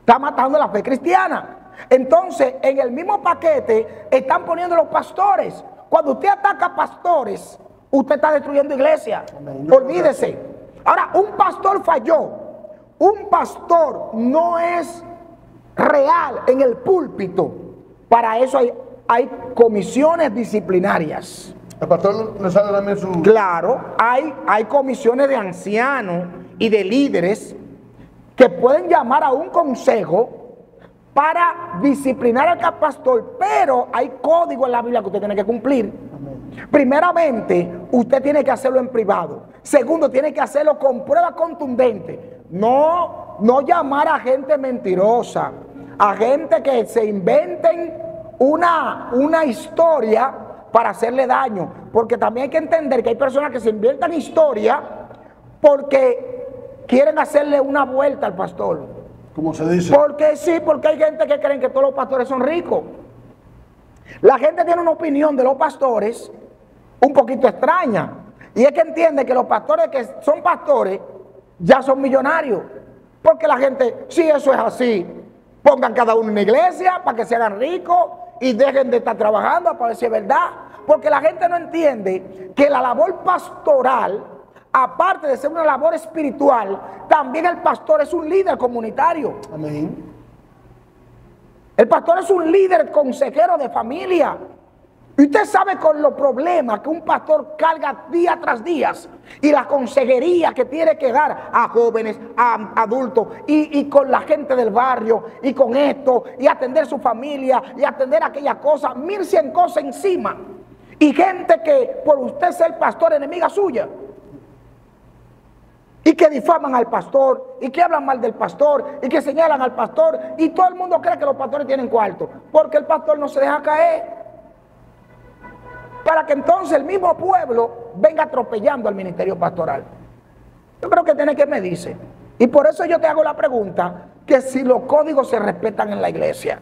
Está matando la fe cristiana. Entonces, en el mismo paquete están poniendo los pastores. Cuando usted ataca a pastores, usted está destruyendo iglesia. Olvídese. Ahora, un pastor falló. Un pastor no es real en el púlpito. Para eso hay comisiones disciplinarias. El pastor le sale también su... Claro, hay comisiones de ancianos y de líderes que pueden llamar a un consejo para disciplinar al pastor, pero hay código en la Biblia que usted tiene que cumplir. Primeramente, usted tiene que hacerlo en privado. Segundo, tiene que hacerlo con pruebas contundentes. No llamar a gente mentirosa, a gente que se inventen una historia para hacerle daño. Porque también hay que entender que hay personas que se inventan historia porque quieren hacerle una vuelta al pastor. ¿Cómo se dice? Porque sí, porque hay gente que creen que todos los pastores son ricos. La gente tiene una opinión de los pastores un poquito extraña. Y es que entiende que los pastores que son pastores ya son millonarios. Porque la gente, si eso es así, pongan cada uno en una iglesia para que se hagan ricos y dejen de estar trabajando para ver si es verdad. Porque la gente no entiende que la labor pastoral, aparte de ser una labor espiritual, también el pastor es un líder comunitario. Amén. El pastor es un líder consejero de familia. Y usted sabe con los problemas que un pastor carga día tras día y la consejería que tiene que dar a jóvenes, a adultos y con la gente del barrio y con esto y atender su familia y atender aquellas cosas, 1100 cosas encima. Y gente que por usted ser pastor enemiga suya. Y que difaman al pastor, y que hablan mal del pastor, y que señalan al pastor, y todo el mundo cree que los pastores tienen cuarto, porque el pastor no se deja caer. Para que entonces el mismo pueblo venga atropellando al ministerio pastoral. Yo creo que tiene que medirse. Y por eso yo te hago la pregunta, que si los códigos se respetan en la iglesia.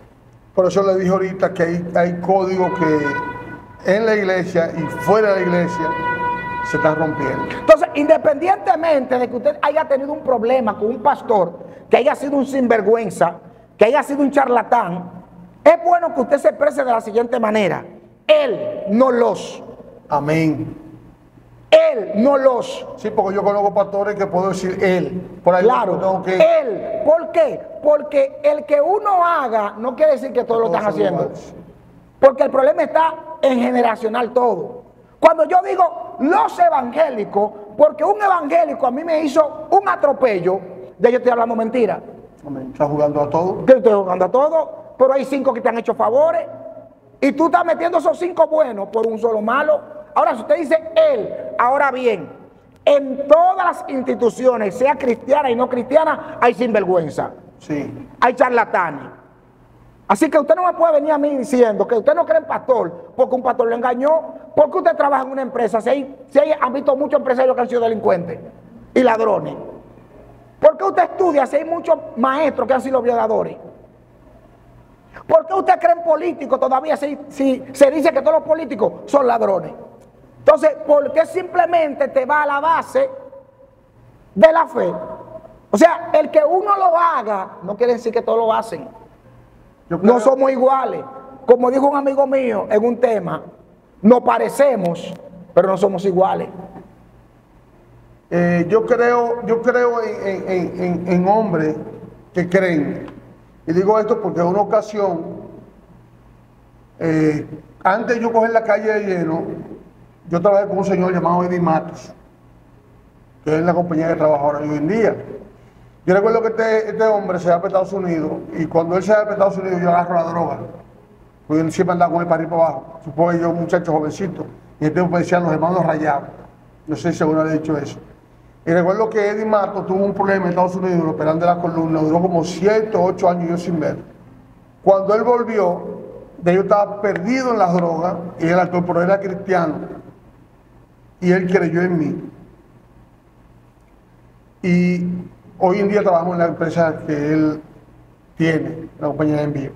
Por eso le dije ahorita que hay códigos que en la iglesia y fuera de la iglesia se están rompiendo. Entonces, independientemente de que usted haya tenido un problema con un pastor, que haya sido un sinvergüenza, que haya sido un charlatán, es bueno que usted se exprese de la siguiente manera: él, no los. Amén. Él, no los. Sí, porque yo conozco pastores que puedo decir él. Por ahí claro, él. ¿Por qué? Porque el que uno haga no quiere decir que todos lo están haciendo. Iguales. Porque el problema está en generacional todo. Cuando yo digo los evangélicos, porque un evangélico a mí me hizo un atropello, ya yo estoy hablando mentira. Amén. ¿Estás jugando a todo? Yo estoy jugando a todo, pero hay 5 que te han hecho favores y tú estás metiendo esos 5 buenos por un solo malo. Ahora, si usted dice él, ahora bien, en todas las instituciones, sea cristiana y no cristiana, hay sinvergüenza. Sí. Hay charlatanes. Así que usted no me puede venir a mí diciendo que usted no cree en pastor porque un pastor lo engañó, porque usted trabaja en una empresa. Han visto muchos empresarios que han sido delincuentes y ladrones. ¿Por qué usted estudia si hay muchos maestros que han sido violadores? ¿Por qué usted cree en políticos todavía si se dice que todos los políticos son ladrones? Entonces, ¿por qué simplemente te va a la base de la fe? O sea, el que uno lo haga no quiere decir que todos lo hacen. No somos iguales. Como dijo un amigo mío en un tema, nos parecemos, pero no somos iguales. Yo creo en hombres que creen. Y digo esto porque en una ocasión, antes de yo coger la calle de lleno, yo trabajé con un señor llamado Eddie Matos, que es la compañía que trabajo ahora hoy en día. Yo recuerdo que este hombre se va para Estados Unidos, y cuando él se va para Estados Unidos yo agarro la droga. Porque yo siempre andaba con él para arriba y para abajo. Supongo que yo, un muchacho jovencito, y el tiempo me decían los hermanos rayados. No sé si alguno le ha dicho eso. Y recuerdo que Eddie Matos tuvo un problema en Estados Unidos, operando de la columna, duró como 7 o 8 años yo sin ver. Cuando él volvió, yo estaba perdido en las drogas, y él actor, pero era cristiano. Y él creyó en mí. Y hoy en día trabajamos en la empresa que él tiene, la compañía de envío.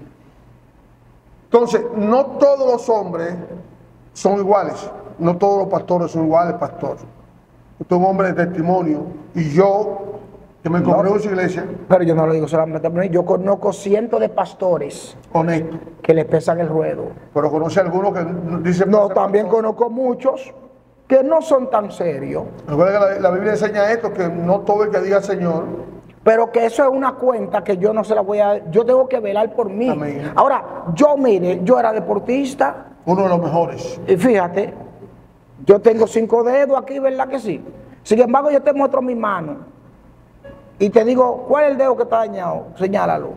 Entonces, no todos los hombres son iguales, no todos los pastores son iguales, pastor. Usted es un hombre de testimonio, y yo, que me congrego en su iglesia. Pero yo no lo digo solamente a mí, yo conozco cientos de pastores Honesto. que le pesan el ruedo. Pero conoce algunos que dicen... No, también conozco muchos que no son tan serios. Recuerda que la Biblia enseña esto, que no todo el que diga Señor... Pero que eso es una cuenta que yo no se la voy a... Yo tengo que velar por mí. Amén. Ahora, yo era deportista. Uno de los mejores. Y fíjate, yo tengo 5 dedos aquí, ¿verdad que sí? Sin embargo, yo te muestro mi mano y te digo, ¿cuál es el dedo que está dañado? Señálalo.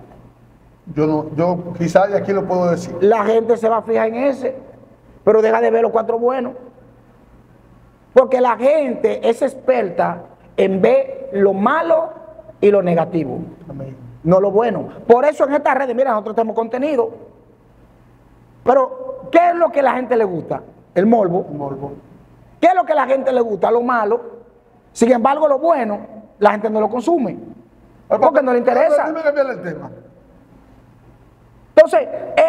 Yo quizás de aquí lo puedo decir. La gente se va a fijar en ese, pero deja de ver los 4 buenos. Porque la gente es experta en ver lo malo y lo negativo. Amén. No lo bueno. Por eso en estas redes, mira, nosotros tenemos contenido. Pero, ¿qué es lo que a la gente le gusta? El morbo. Morbo. ¿Qué es lo que a la gente le gusta? Lo malo. Sin embargo, lo bueno, la gente no lo consume. Porque no le interesa. Dime cambiarle el tema. Entonces,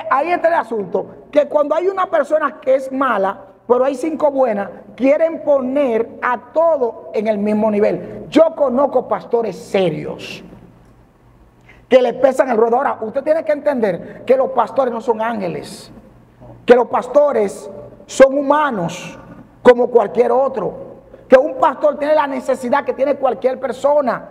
ahí está el asunto. Que cuando hay una persona que es mala, pero hay 5 buenas, quieren poner a todo en el mismo nivel. Yo conozco pastores serios que le pesan el ruedo. Ahora, usted tiene que entender que los pastores no son ángeles, que los pastores son humanos como cualquier otro, que un pastor tiene la necesidad que tiene cualquier persona,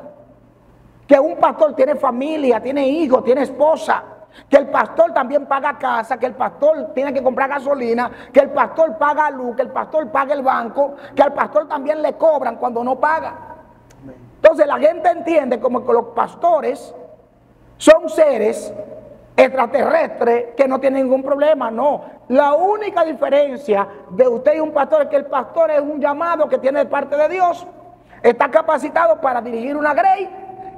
que un pastor tiene familia, tiene hijos, tiene esposa, que el pastor también paga casa, que el pastor tiene que comprar gasolina, que el pastor paga luz, que el pastor paga el banco, que al pastor también le cobran cuando no paga. Entonces la gente entiende como que los pastores son seres extraterrestres que no tienen ningún problema. No, la única diferencia de usted y un pastor es que el pastor es un llamado que tiene de parte de Dios, está capacitado para dirigir una grey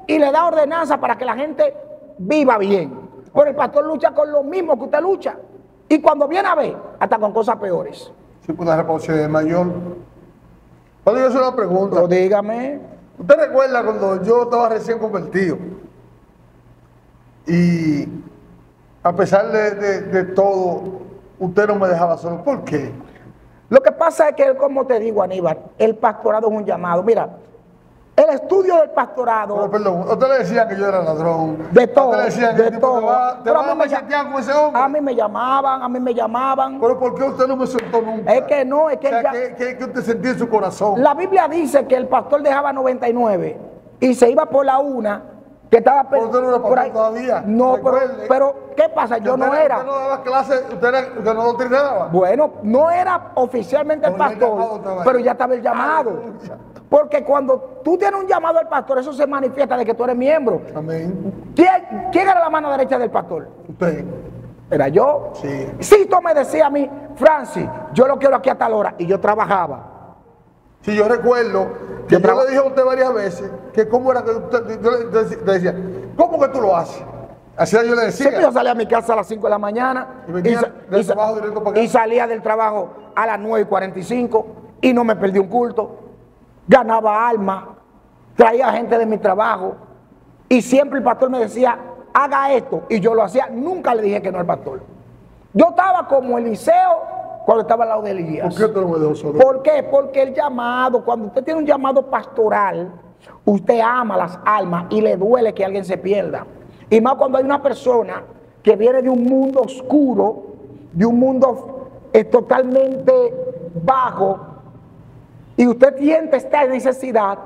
y le da ordenanza para que la gente viva bien. Pero el pastor lucha con lo mismo que usted lucha. Y cuando viene a ver, hasta con cosas peores. Sí, una responsabilidad mayor. Cuando yo hacer una pregunta. Pero dígame. ¿Usted recuerda cuando yo estaba recién convertido? Y a pesar de todo, usted no me dejaba solo. ¿Por qué? Lo que pasa es que, como te digo, Aníbal, el pastorado es un llamado. Mira, el estudio del pastorado... Pero, perdón, usted le decía que yo era ladrón. De todo, usted le decía que de todo. te vas a machetear con ese hombre. A mí me llamaban. Pero ¿por qué usted no me soltó nunca? Es que no, es que... O sea, ¿qué usted sentía en su corazón? La Biblia dice que el pastor dejaba 99 y se iba por la una, que estaba... Pero usted no era pastor todavía. No, pero ¿qué pasa? Yo no era... Usted no daba clases, usted no doctrinaba. Bueno, no era oficialmente el pastor, pero ya estaba el llamado. Porque cuando tú tienes un llamado al pastor, eso se manifiesta de que tú eres miembro. Amén. ¿Quién era la mano derecha del pastor? Usted. ¿Era yo? Sí. Cito me decía a mí, Francis, yo lo quiero aquí a tal hora, y yo trabajaba. Sí, yo recuerdo que yo le dije a usted varias veces que cómo era que usted, yo le decía, ¿cómo que tú lo haces? Así yo le decía. Siempre yo salía a mi casa a las 5 de la mañana y salía del trabajo a las 9:45 y no me perdí un culto. Ganaba alma, traía gente de mi trabajo y siempre el pastor me decía, haga esto, y yo lo hacía. Nunca le dije que no al pastor. Yo estaba como Eliseo cuando estaba al lado de Elías. ¿Por qué tú no me dejó solo? ¿Por qué? Porque el llamado, cuando usted tiene un llamado pastoral, usted ama las almas y le duele que alguien se pierda. Y más cuando hay una persona que viene de un mundo oscuro, de un mundo totalmente bajo, y usted siente esta necesidad,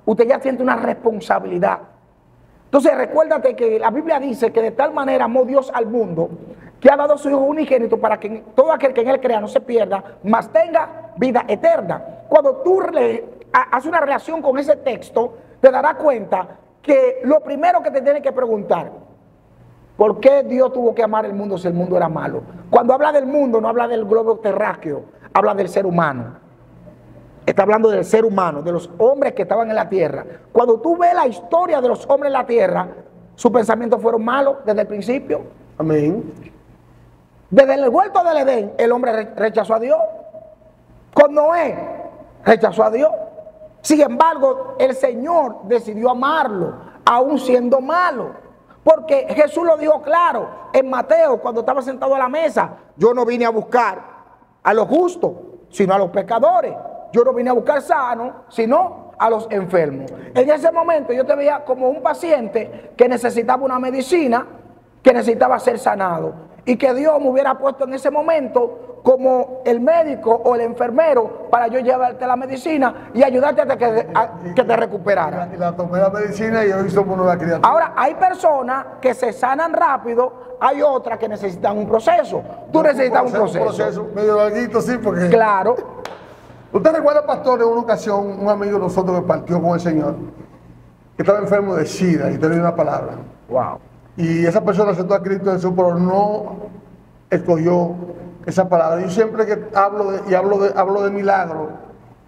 usted ya siente una responsabilidad. Entonces recuérdate que la Biblia dice que de tal manera amó Dios al mundo, que ha dado a su Hijo unigénito para que todo aquel que en él crea no se pierda, mas tenga vida eterna. Cuando tú haces una relación con ese texto, te darás cuenta que lo primero que te tienes que preguntar, ¿por qué Dios tuvo que amar el mundo si el mundo era malo? Cuando habla del mundo, no habla del globo terráqueo, habla del ser humano. Está hablando del ser humano, de los hombres que estaban en la tierra. Cuando tú ves la historia de los hombres en la tierra, sus pensamientos fueron malos desde el principio. Amén. Desde el huerto del Edén, el hombre rechazó a Dios. Con Noé, rechazó a Dios. Sin embargo, el Señor decidió amarlo, aún siendo malo. Porque Jesús lo dijo claro en Mateo, cuando estaba sentado a la mesa: yo no vine a buscar a los justos, sino a los pecadores. Yo no vine a buscar sanos, sino a los enfermos. En ese momento yo te veía como un paciente que necesitaba una medicina, que necesitaba ser sanado. Y que Dios me hubiera puesto en ese momento como el médico o el enfermero para yo llevarte la medicina y ayudarte a que te recuperara. Y la tomé la medicina y hoy somos una criatura. Ahora, hay personas que se sanan rápido, hay otras que necesitan un proceso. Tú necesitas un proceso. Un proceso medio larguito, sí, porque... Claro. ¿Usted recuerda, pastor, en una ocasión, un amigo de nosotros que partió con el Señor, que estaba enfermo de SIDA y te dio una palabra? Wow. Y esa persona aceptó a Cristo Jesús, pero no escogió esa palabra. Yo siempre que hablo de milagro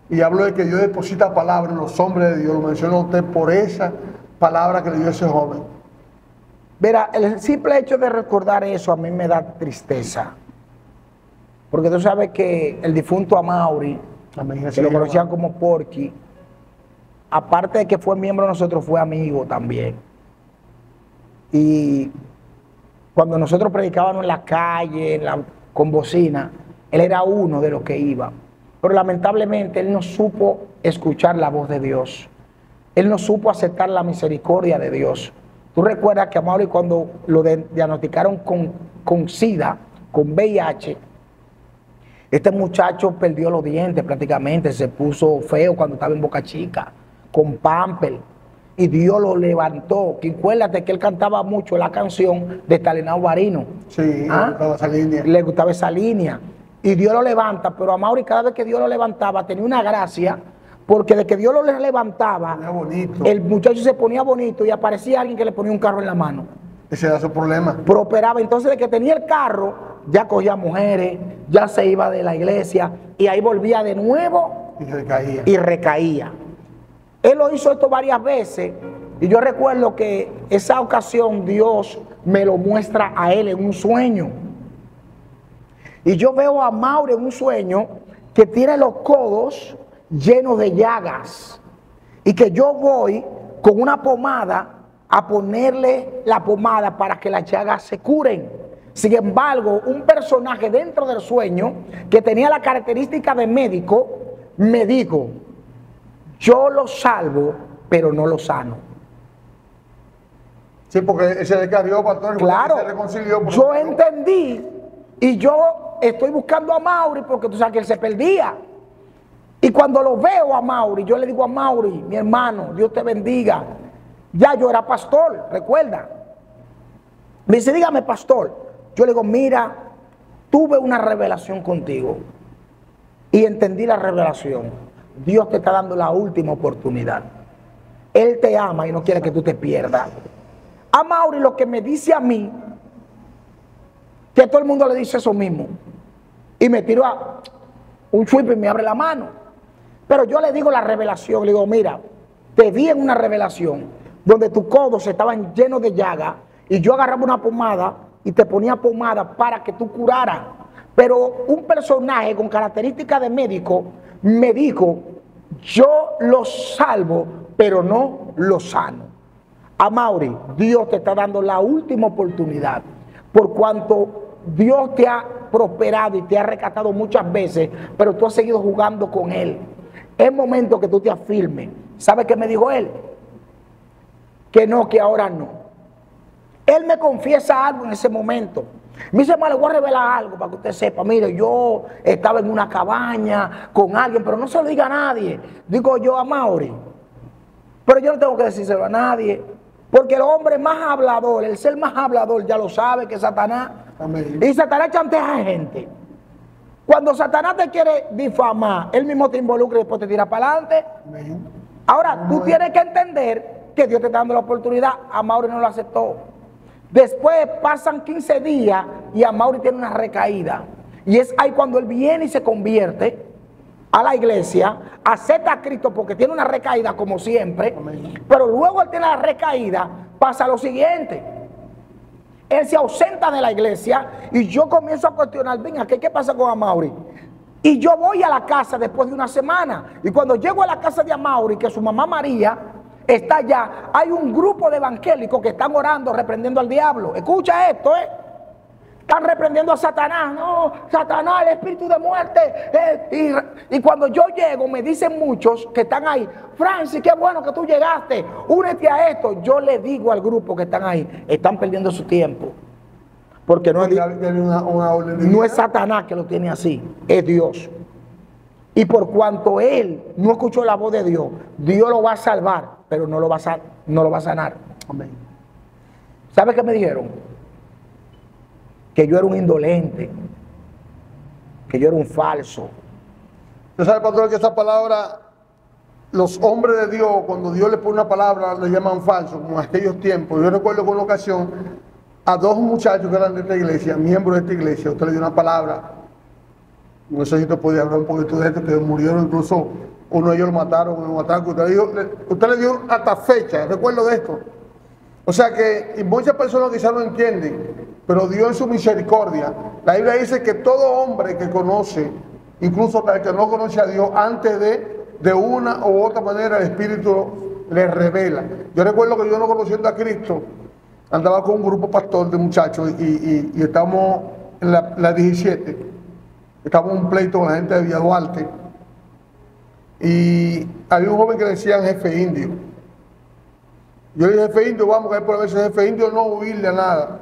y hablo de que Dios deposita palabras en los hombres de Dios, lo menciono a usted por esa palabra que le dio ese joven. Verá, el simple hecho de recordar eso a mí me da tristeza. Porque tú sabes que el difunto Amaury, que lo conocían como Porky, aparte de que fue miembro de nosotros, fue amigo también. Y cuando nosotros predicábamos en la calle, con bocina, él era uno de los que iba. Pero lamentablemente él no supo escuchar la voz de Dios. Él no supo aceptar la misericordia de Dios. Tú recuerdas que a Amaury, cuando lo diagnosticaron con SIDA, con VIH, este muchacho perdió los dientes prácticamente, se puso feo cuando estaba en Boca Chica, con pamper. Y Dios lo levantó. Que acuérdate que él cantaba mucho la canción de Talenao Barino. Sí, le gustaba esa línea. Le gustaba esa línea. Y Dios lo levanta, pero a Amaury cada vez que Dios lo levantaba tenía una gracia, porque de que Dios lo levantaba, el muchacho se ponía bonito y aparecía alguien que le ponía un carro en la mano. Ese era su problema. Prosperaba. Entonces de que tenía el carro, ya cogía mujeres, ya se iba de la iglesia y ahí volvía de nuevo y recaía. Él lo hizo esto varias veces y yo recuerdo que esa ocasión Dios me lo muestra a él en un sueño. Y yo veo a Amaury en un sueño que tiene los codos llenos de llagas y que yo voy con una pomada a ponerle la pomada para que las llagas se curen. Sin embargo, un personaje dentro del sueño que tenía la característica de médico me dijo: yo lo salvo, pero no lo sano. Sí, porque se descarrió, pastor. Claro, se reconcilió. Yo entendí y yo estoy buscando a Amaury porque tú sabes que él se perdía. Y cuando lo veo a Amaury, yo le digo a Amaury: mi hermano, Dios te bendiga. Ya yo era pastor, recuerda. Me dice: dígame, pastor. Yo le digo: mira, tuve una revelación contigo y entendí la revelación. Dios te está dando la última oportunidad. Él te ama y no quiere que tú te pierdas. A Amaury lo que me dice a mí, que todo el mundo le dice eso mismo, y me tiro a un chuipo y me abre la mano. Pero yo le digo la revelación, le digo: mira, te vi en una revelación donde tus codos estaban llenos de llagas y yo agarraba una pomada y te ponía pomada para que tú curaras. Pero un personaje con características de médico me dijo: yo lo salvo, pero no lo sano. Amaury, Dios te está dando la última oportunidad. Por cuanto Dios te ha prosperado y te ha rescatado muchas veces, pero tú has seguido jugando con Él. Es momento que tú te afirmes. ¿Sabe qué me dijo él? Que no, que ahora no. Él me confiesa algo en ese momento. Me dice, le voy a revelar algo para que usted sepa. Mire, yo estaba en una cabaña con alguien, pero no se lo diga a nadie. Digo yo a Amaury. Pero yo no tengo que decírselo a nadie. Porque el hombre más hablador, el ser más hablador, ya lo sabe, que es Satanás. Amén. Y Satanás chantea a gente. Cuando Satanás te quiere difamar, él mismo te involucra y después te tira para adelante. Amén. Ahora, tú tienes que entender que Dios te está dando la oportunidad. Amaury no lo aceptó. Después pasan 15 días y Amaury tiene una recaída. Y es ahí cuando él viene y se convierte a la iglesia, acepta a Cristo porque tiene una recaída como siempre. Amén. Pero luego él tiene la recaída, pasa lo siguiente. Él se ausenta de la iglesia y yo comienzo a cuestionar, venga, ¿qué pasa con Amaury? Y yo voy a la casa después de una semana. Y cuando llego a la casa de Amaury, que su mamá María está allá, hay un grupo de evangélicos que están orando, reprendiendo al diablo. Escucha esto, están reprendiendo a Satanás. No, Satanás, el espíritu de muerte. Y cuando yo llego, me dicen muchos que están ahí, Francis, qué bueno que tú llegaste, únete a esto. Yo le digo al grupo que están ahí, están perdiendo su tiempo. Porque no es Satanás que lo tiene así, es Dios. Y por cuanto él no escuchó la voz de Dios, Dios lo va a salvar, pero no lo va a sanar. Amén. ¿Sabe qué me dijeron? Que yo era un indolente, que yo era un falso. ¿Usted sabe, pastor, que esta palabra, los hombres de Dios, cuando Dios le pone una palabra, le llaman falso, como en aquellos tiempos? Yo recuerdo con una ocasión a dos muchachos que eran de esta iglesia, miembros de esta iglesia, usted le dio una palabra. No sé si te podía hablar un poquito de esto, que murieron, incluso uno de ellos lo mataron en un ataque. Usted le dio hasta fecha, recuerdo de esto. O sea que y muchas personas quizás no entienden, pero Dios en su misericordia, la Biblia dice que todo hombre que conoce, incluso hasta el que no conoce a Dios, antes de una u otra manera el Espíritu le revela. Yo recuerdo que yo no conociendo a Cristo, andaba con un grupo pastor de muchachos y estábamos en la 17. Estábamos en un pleito con la gente de Villa Duarte y había un joven que le decían jefe indio. Yo le dije, jefe indio, vamos a ver por veces, jefe indio no huirle a nada.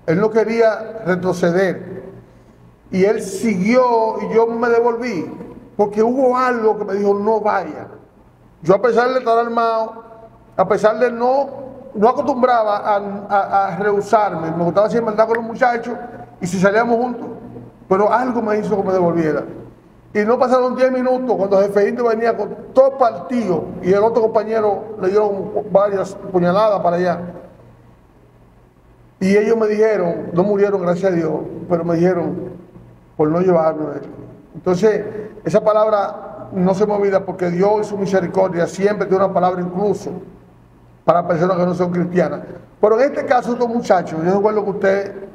Él no quería retroceder. Y él siguió y yo me devolví porque hubo algo que me dijo, no vaya. Yo, a pesar de estar armado, a pesar de no acostumbraba a rehusarme, me gustaba siempre andar con los muchachos y si salíamos juntos. Pero algo me hizo que me devolviera. Y no pasaron 10 minutos cuando el jefe indio venía con todo partido y el otro compañero le dieron varias puñaladas para allá. Y ellos me dijeron, no murieron gracias a Dios, pero me dijeron, por no llevarnos esto. Entonces, esa palabra no se me olvida porque Dios en su misericordia siempre tiene una palabra incluso para personas que no son cristianas. Pero en este caso, estos muchachos, yo recuerdo que usted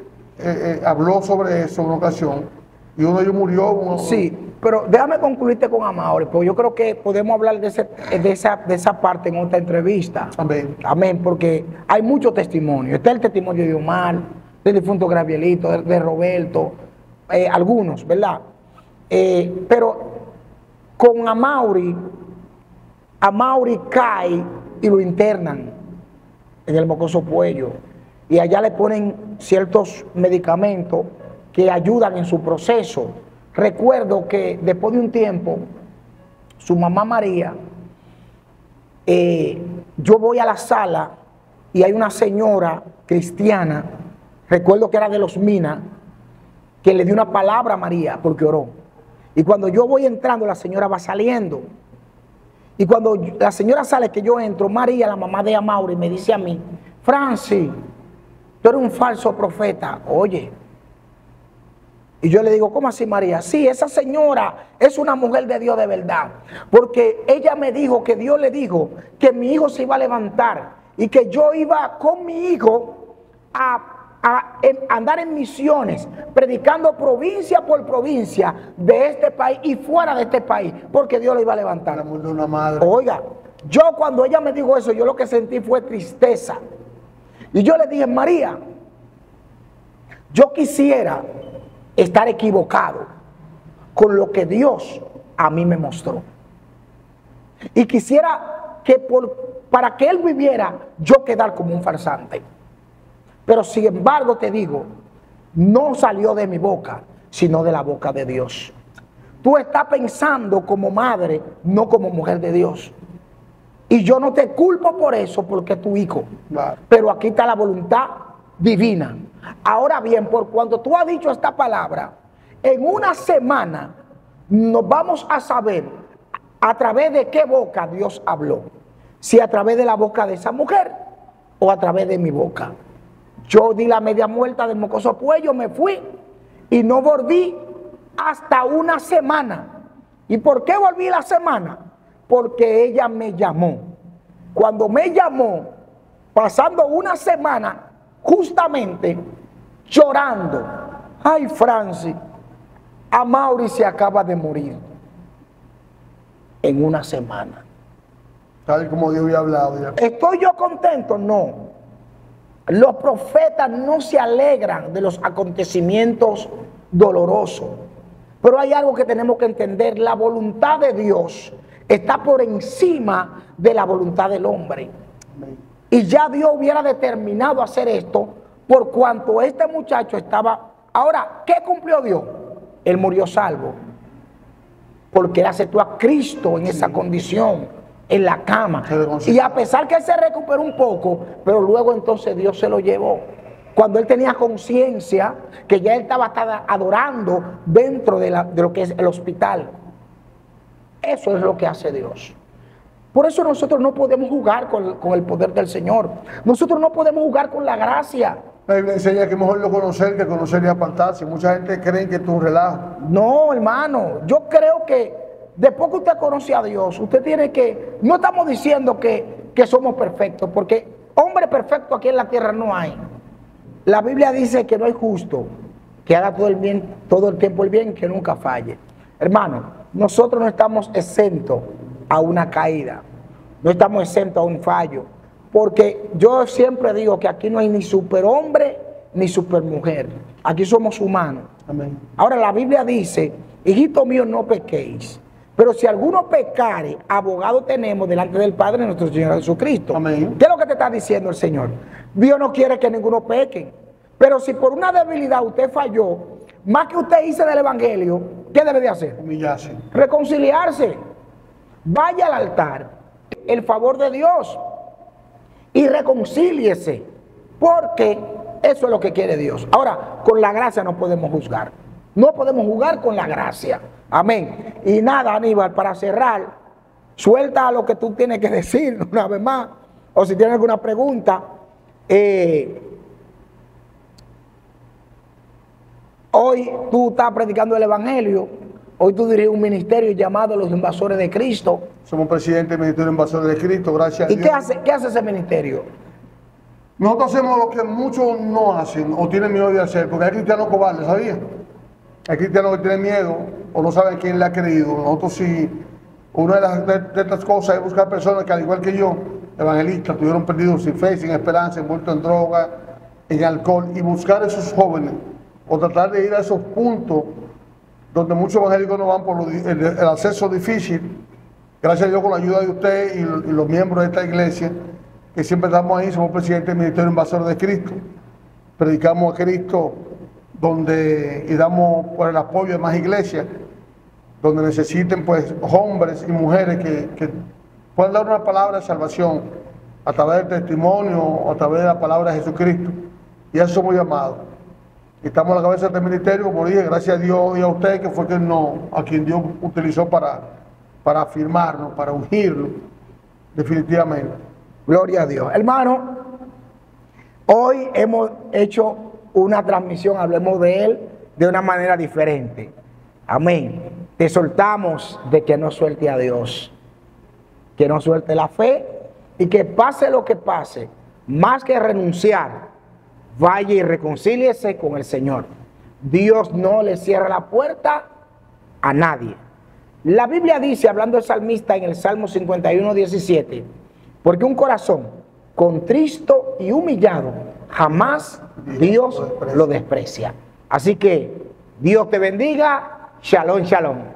habló sobre eso en una ocasión y uno de ellos murió. Sí, pero déjame concluirte con Amaury, porque yo creo que podemos hablar de esa parte en otra entrevista. Amén. Amén, porque hay muchos testimonios. Está el testimonio de Omar, del difunto Gravielito, de Roberto, algunos, ¿verdad? Pero con Amaury cae y lo internan en el Mocoso Puello. Y allá le ponen ciertos medicamentos que ayudan en su proceso. Recuerdo que después de un tiempo, su mamá María, yo voy a la sala y hay una señora cristiana, recuerdo que era de Los Minas, que le dio una palabra a María porque oró. Y cuando yo voy entrando, la señora va saliendo. Y cuando la señora sale, que yo entro, María, la mamá de Amaury, me dice a mí, Francis, tú eres un falso profeta, oye. Y yo le digo, ¿cómo así, María? Sí, esa señora es una mujer de Dios de verdad. Porque ella me dijo que Dios le dijo que mi hijo se iba a levantar y que yo iba con mi hijo a andar en misiones, predicando provincia por provincia de este país y fuera de este país, porque Dios lo iba a levantar. El amor de una madre. Oiga, yo cuando ella me dijo eso, yo lo que sentí fue tristeza. Y yo le dije, María, yo quisiera estar equivocado con lo que Dios a mí me mostró. Y quisiera que para que él viviera, yo quedar como un farsante. Pero sin embargo te digo, no salió de mi boca, sino de la boca de Dios. Tú estás pensando como madre, no como mujer de Dios. Y yo no te culpo por eso, porque es tu hijo. Claro. Pero aquí está la voluntad divina. Ahora bien, por cuando tú has dicho esta palabra, en una semana nos vamos a saber a través de qué boca Dios habló. Si a través de la boca de esa mujer o a través de mi boca. Yo di la media muerta del mocoso cuello, me fui y no volví hasta una semana. ¿Y por qué volví la semana? Porque ella me llamó. Cuando me llamó, pasando una semana, justamente llorando, ay Francis, a Mauri se acaba de morir en una semana. Tal como Dios había hablado. Ya. ¿Estoy yo contento? No. Los profetas no se alegran de los acontecimientos dolorosos. Pero hay algo que tenemos que entender. La voluntad de Dios está por encima de la voluntad del hombre. Amén. Y ya Dios hubiera determinado hacer esto por cuanto este muchacho estaba... Ahora, ¿qué cumplió Dios? Él murió salvo. Porque él aceptó a Cristo en esa condición, en la cama. Y a pesar que él se recuperó un poco, pero luego entonces Dios se lo llevó. Cuando él tenía conciencia que ya él estaba adorando dentro de lo que es el hospital. Eso es lo que hace Dios. Por eso nosotros no podemos jugar con el poder del Señor. Nosotros no podemos jugar con la gracia. La Biblia enseña que mejor lo conocer que conocer y apartarse. Mucha gente cree que es un relajo. No, hermano. Yo creo que después que usted conoce a Dios, usted tiene que... No estamos diciendo que somos perfectos, porque hombre perfecto aquí en la tierra no hay. La Biblia dice que no hay justo que haga todo el bien, todo el tiempo el bien, que nunca falle. Hermano, nosotros no estamos exentos a una caída, no estamos exentos a un fallo, porque yo siempre digo que aquí no hay ni superhombre ni supermujer, aquí somos humanos. Amén. Ahora la Biblia dice, hijito mío, no pequéis, pero si alguno pecare, abogado tenemos delante del Padre nuestro Señor Jesucristo. Amén. ¿Qué es lo que te está diciendo el Señor? Dios no quiere que ninguno peque, pero si por una debilidad usted falló, más que usted hice del Evangelio, ¿qué debe de hacer? Humillarse. Reconciliarse. Vaya al altar, el favor de Dios, y reconcíliese, porque eso es lo que quiere Dios. Ahora, con la gracia no podemos juzgar. No podemos jugar con la gracia. Amén. Y nada, Aníbal, para cerrar, suelta lo que tú tienes que decir una vez más, o si tienes alguna pregunta. Hoy tú estás predicando el Evangelio. Hoy tú diriges un ministerio llamado Los Invasores de Cristo. Somos presidente del Ministerio de Invasores de Cristo, gracias a Dios. ¿Y qué hace ese ministerio? Nosotros hacemos lo que muchos no hacen o tienen miedo de hacer, porque hay cristianos cobardes, ¿sabías? Hay cristianos que tienen miedo o no saben quién le ha creído. Nosotros sí, una de estas cosas es buscar personas que al igual que yo, evangelistas, estuvieron perdidos sin fe, sin esperanza, envueltos en droga, en alcohol, y buscar a esos jóvenes o tratar de ir a esos puntos donde muchos evangélicos no van por el acceso difícil. Gracias a Dios, con la ayuda de usted y los miembros de esta iglesia, que siempre estamos ahí, somos presidentes del Ministerio de Invasores de Cristo. Predicamos a Cristo y damos por el apoyo de más iglesias, donde necesiten pues hombres y mujeres que puedan dar una palabra de salvación a través del testimonio o a través de la palabra de Jesucristo. Y a eso somos llamados. Estamos a la cabeza de este ministerio, como dije, gracias a Dios y a usted, que fue a quien Dios utilizó para afirmarnos, para ungirlo, definitivamente. Gloria a Dios. Hermano, hoy hemos hecho una transmisión, hablemos de Él de una manera diferente. Amén. Te soltamos de que no suelte a Dios, que no suelte la fe y que pase lo que pase, más que renunciar, vaya y reconcíliese con el Señor. Dios no le cierra la puerta a nadie. La Biblia dice, hablando del salmista en el Salmo 51, 17, porque un corazón contristo y humillado jamás Dios lo desprecia. Así que Dios te bendiga. Shalom, shalom.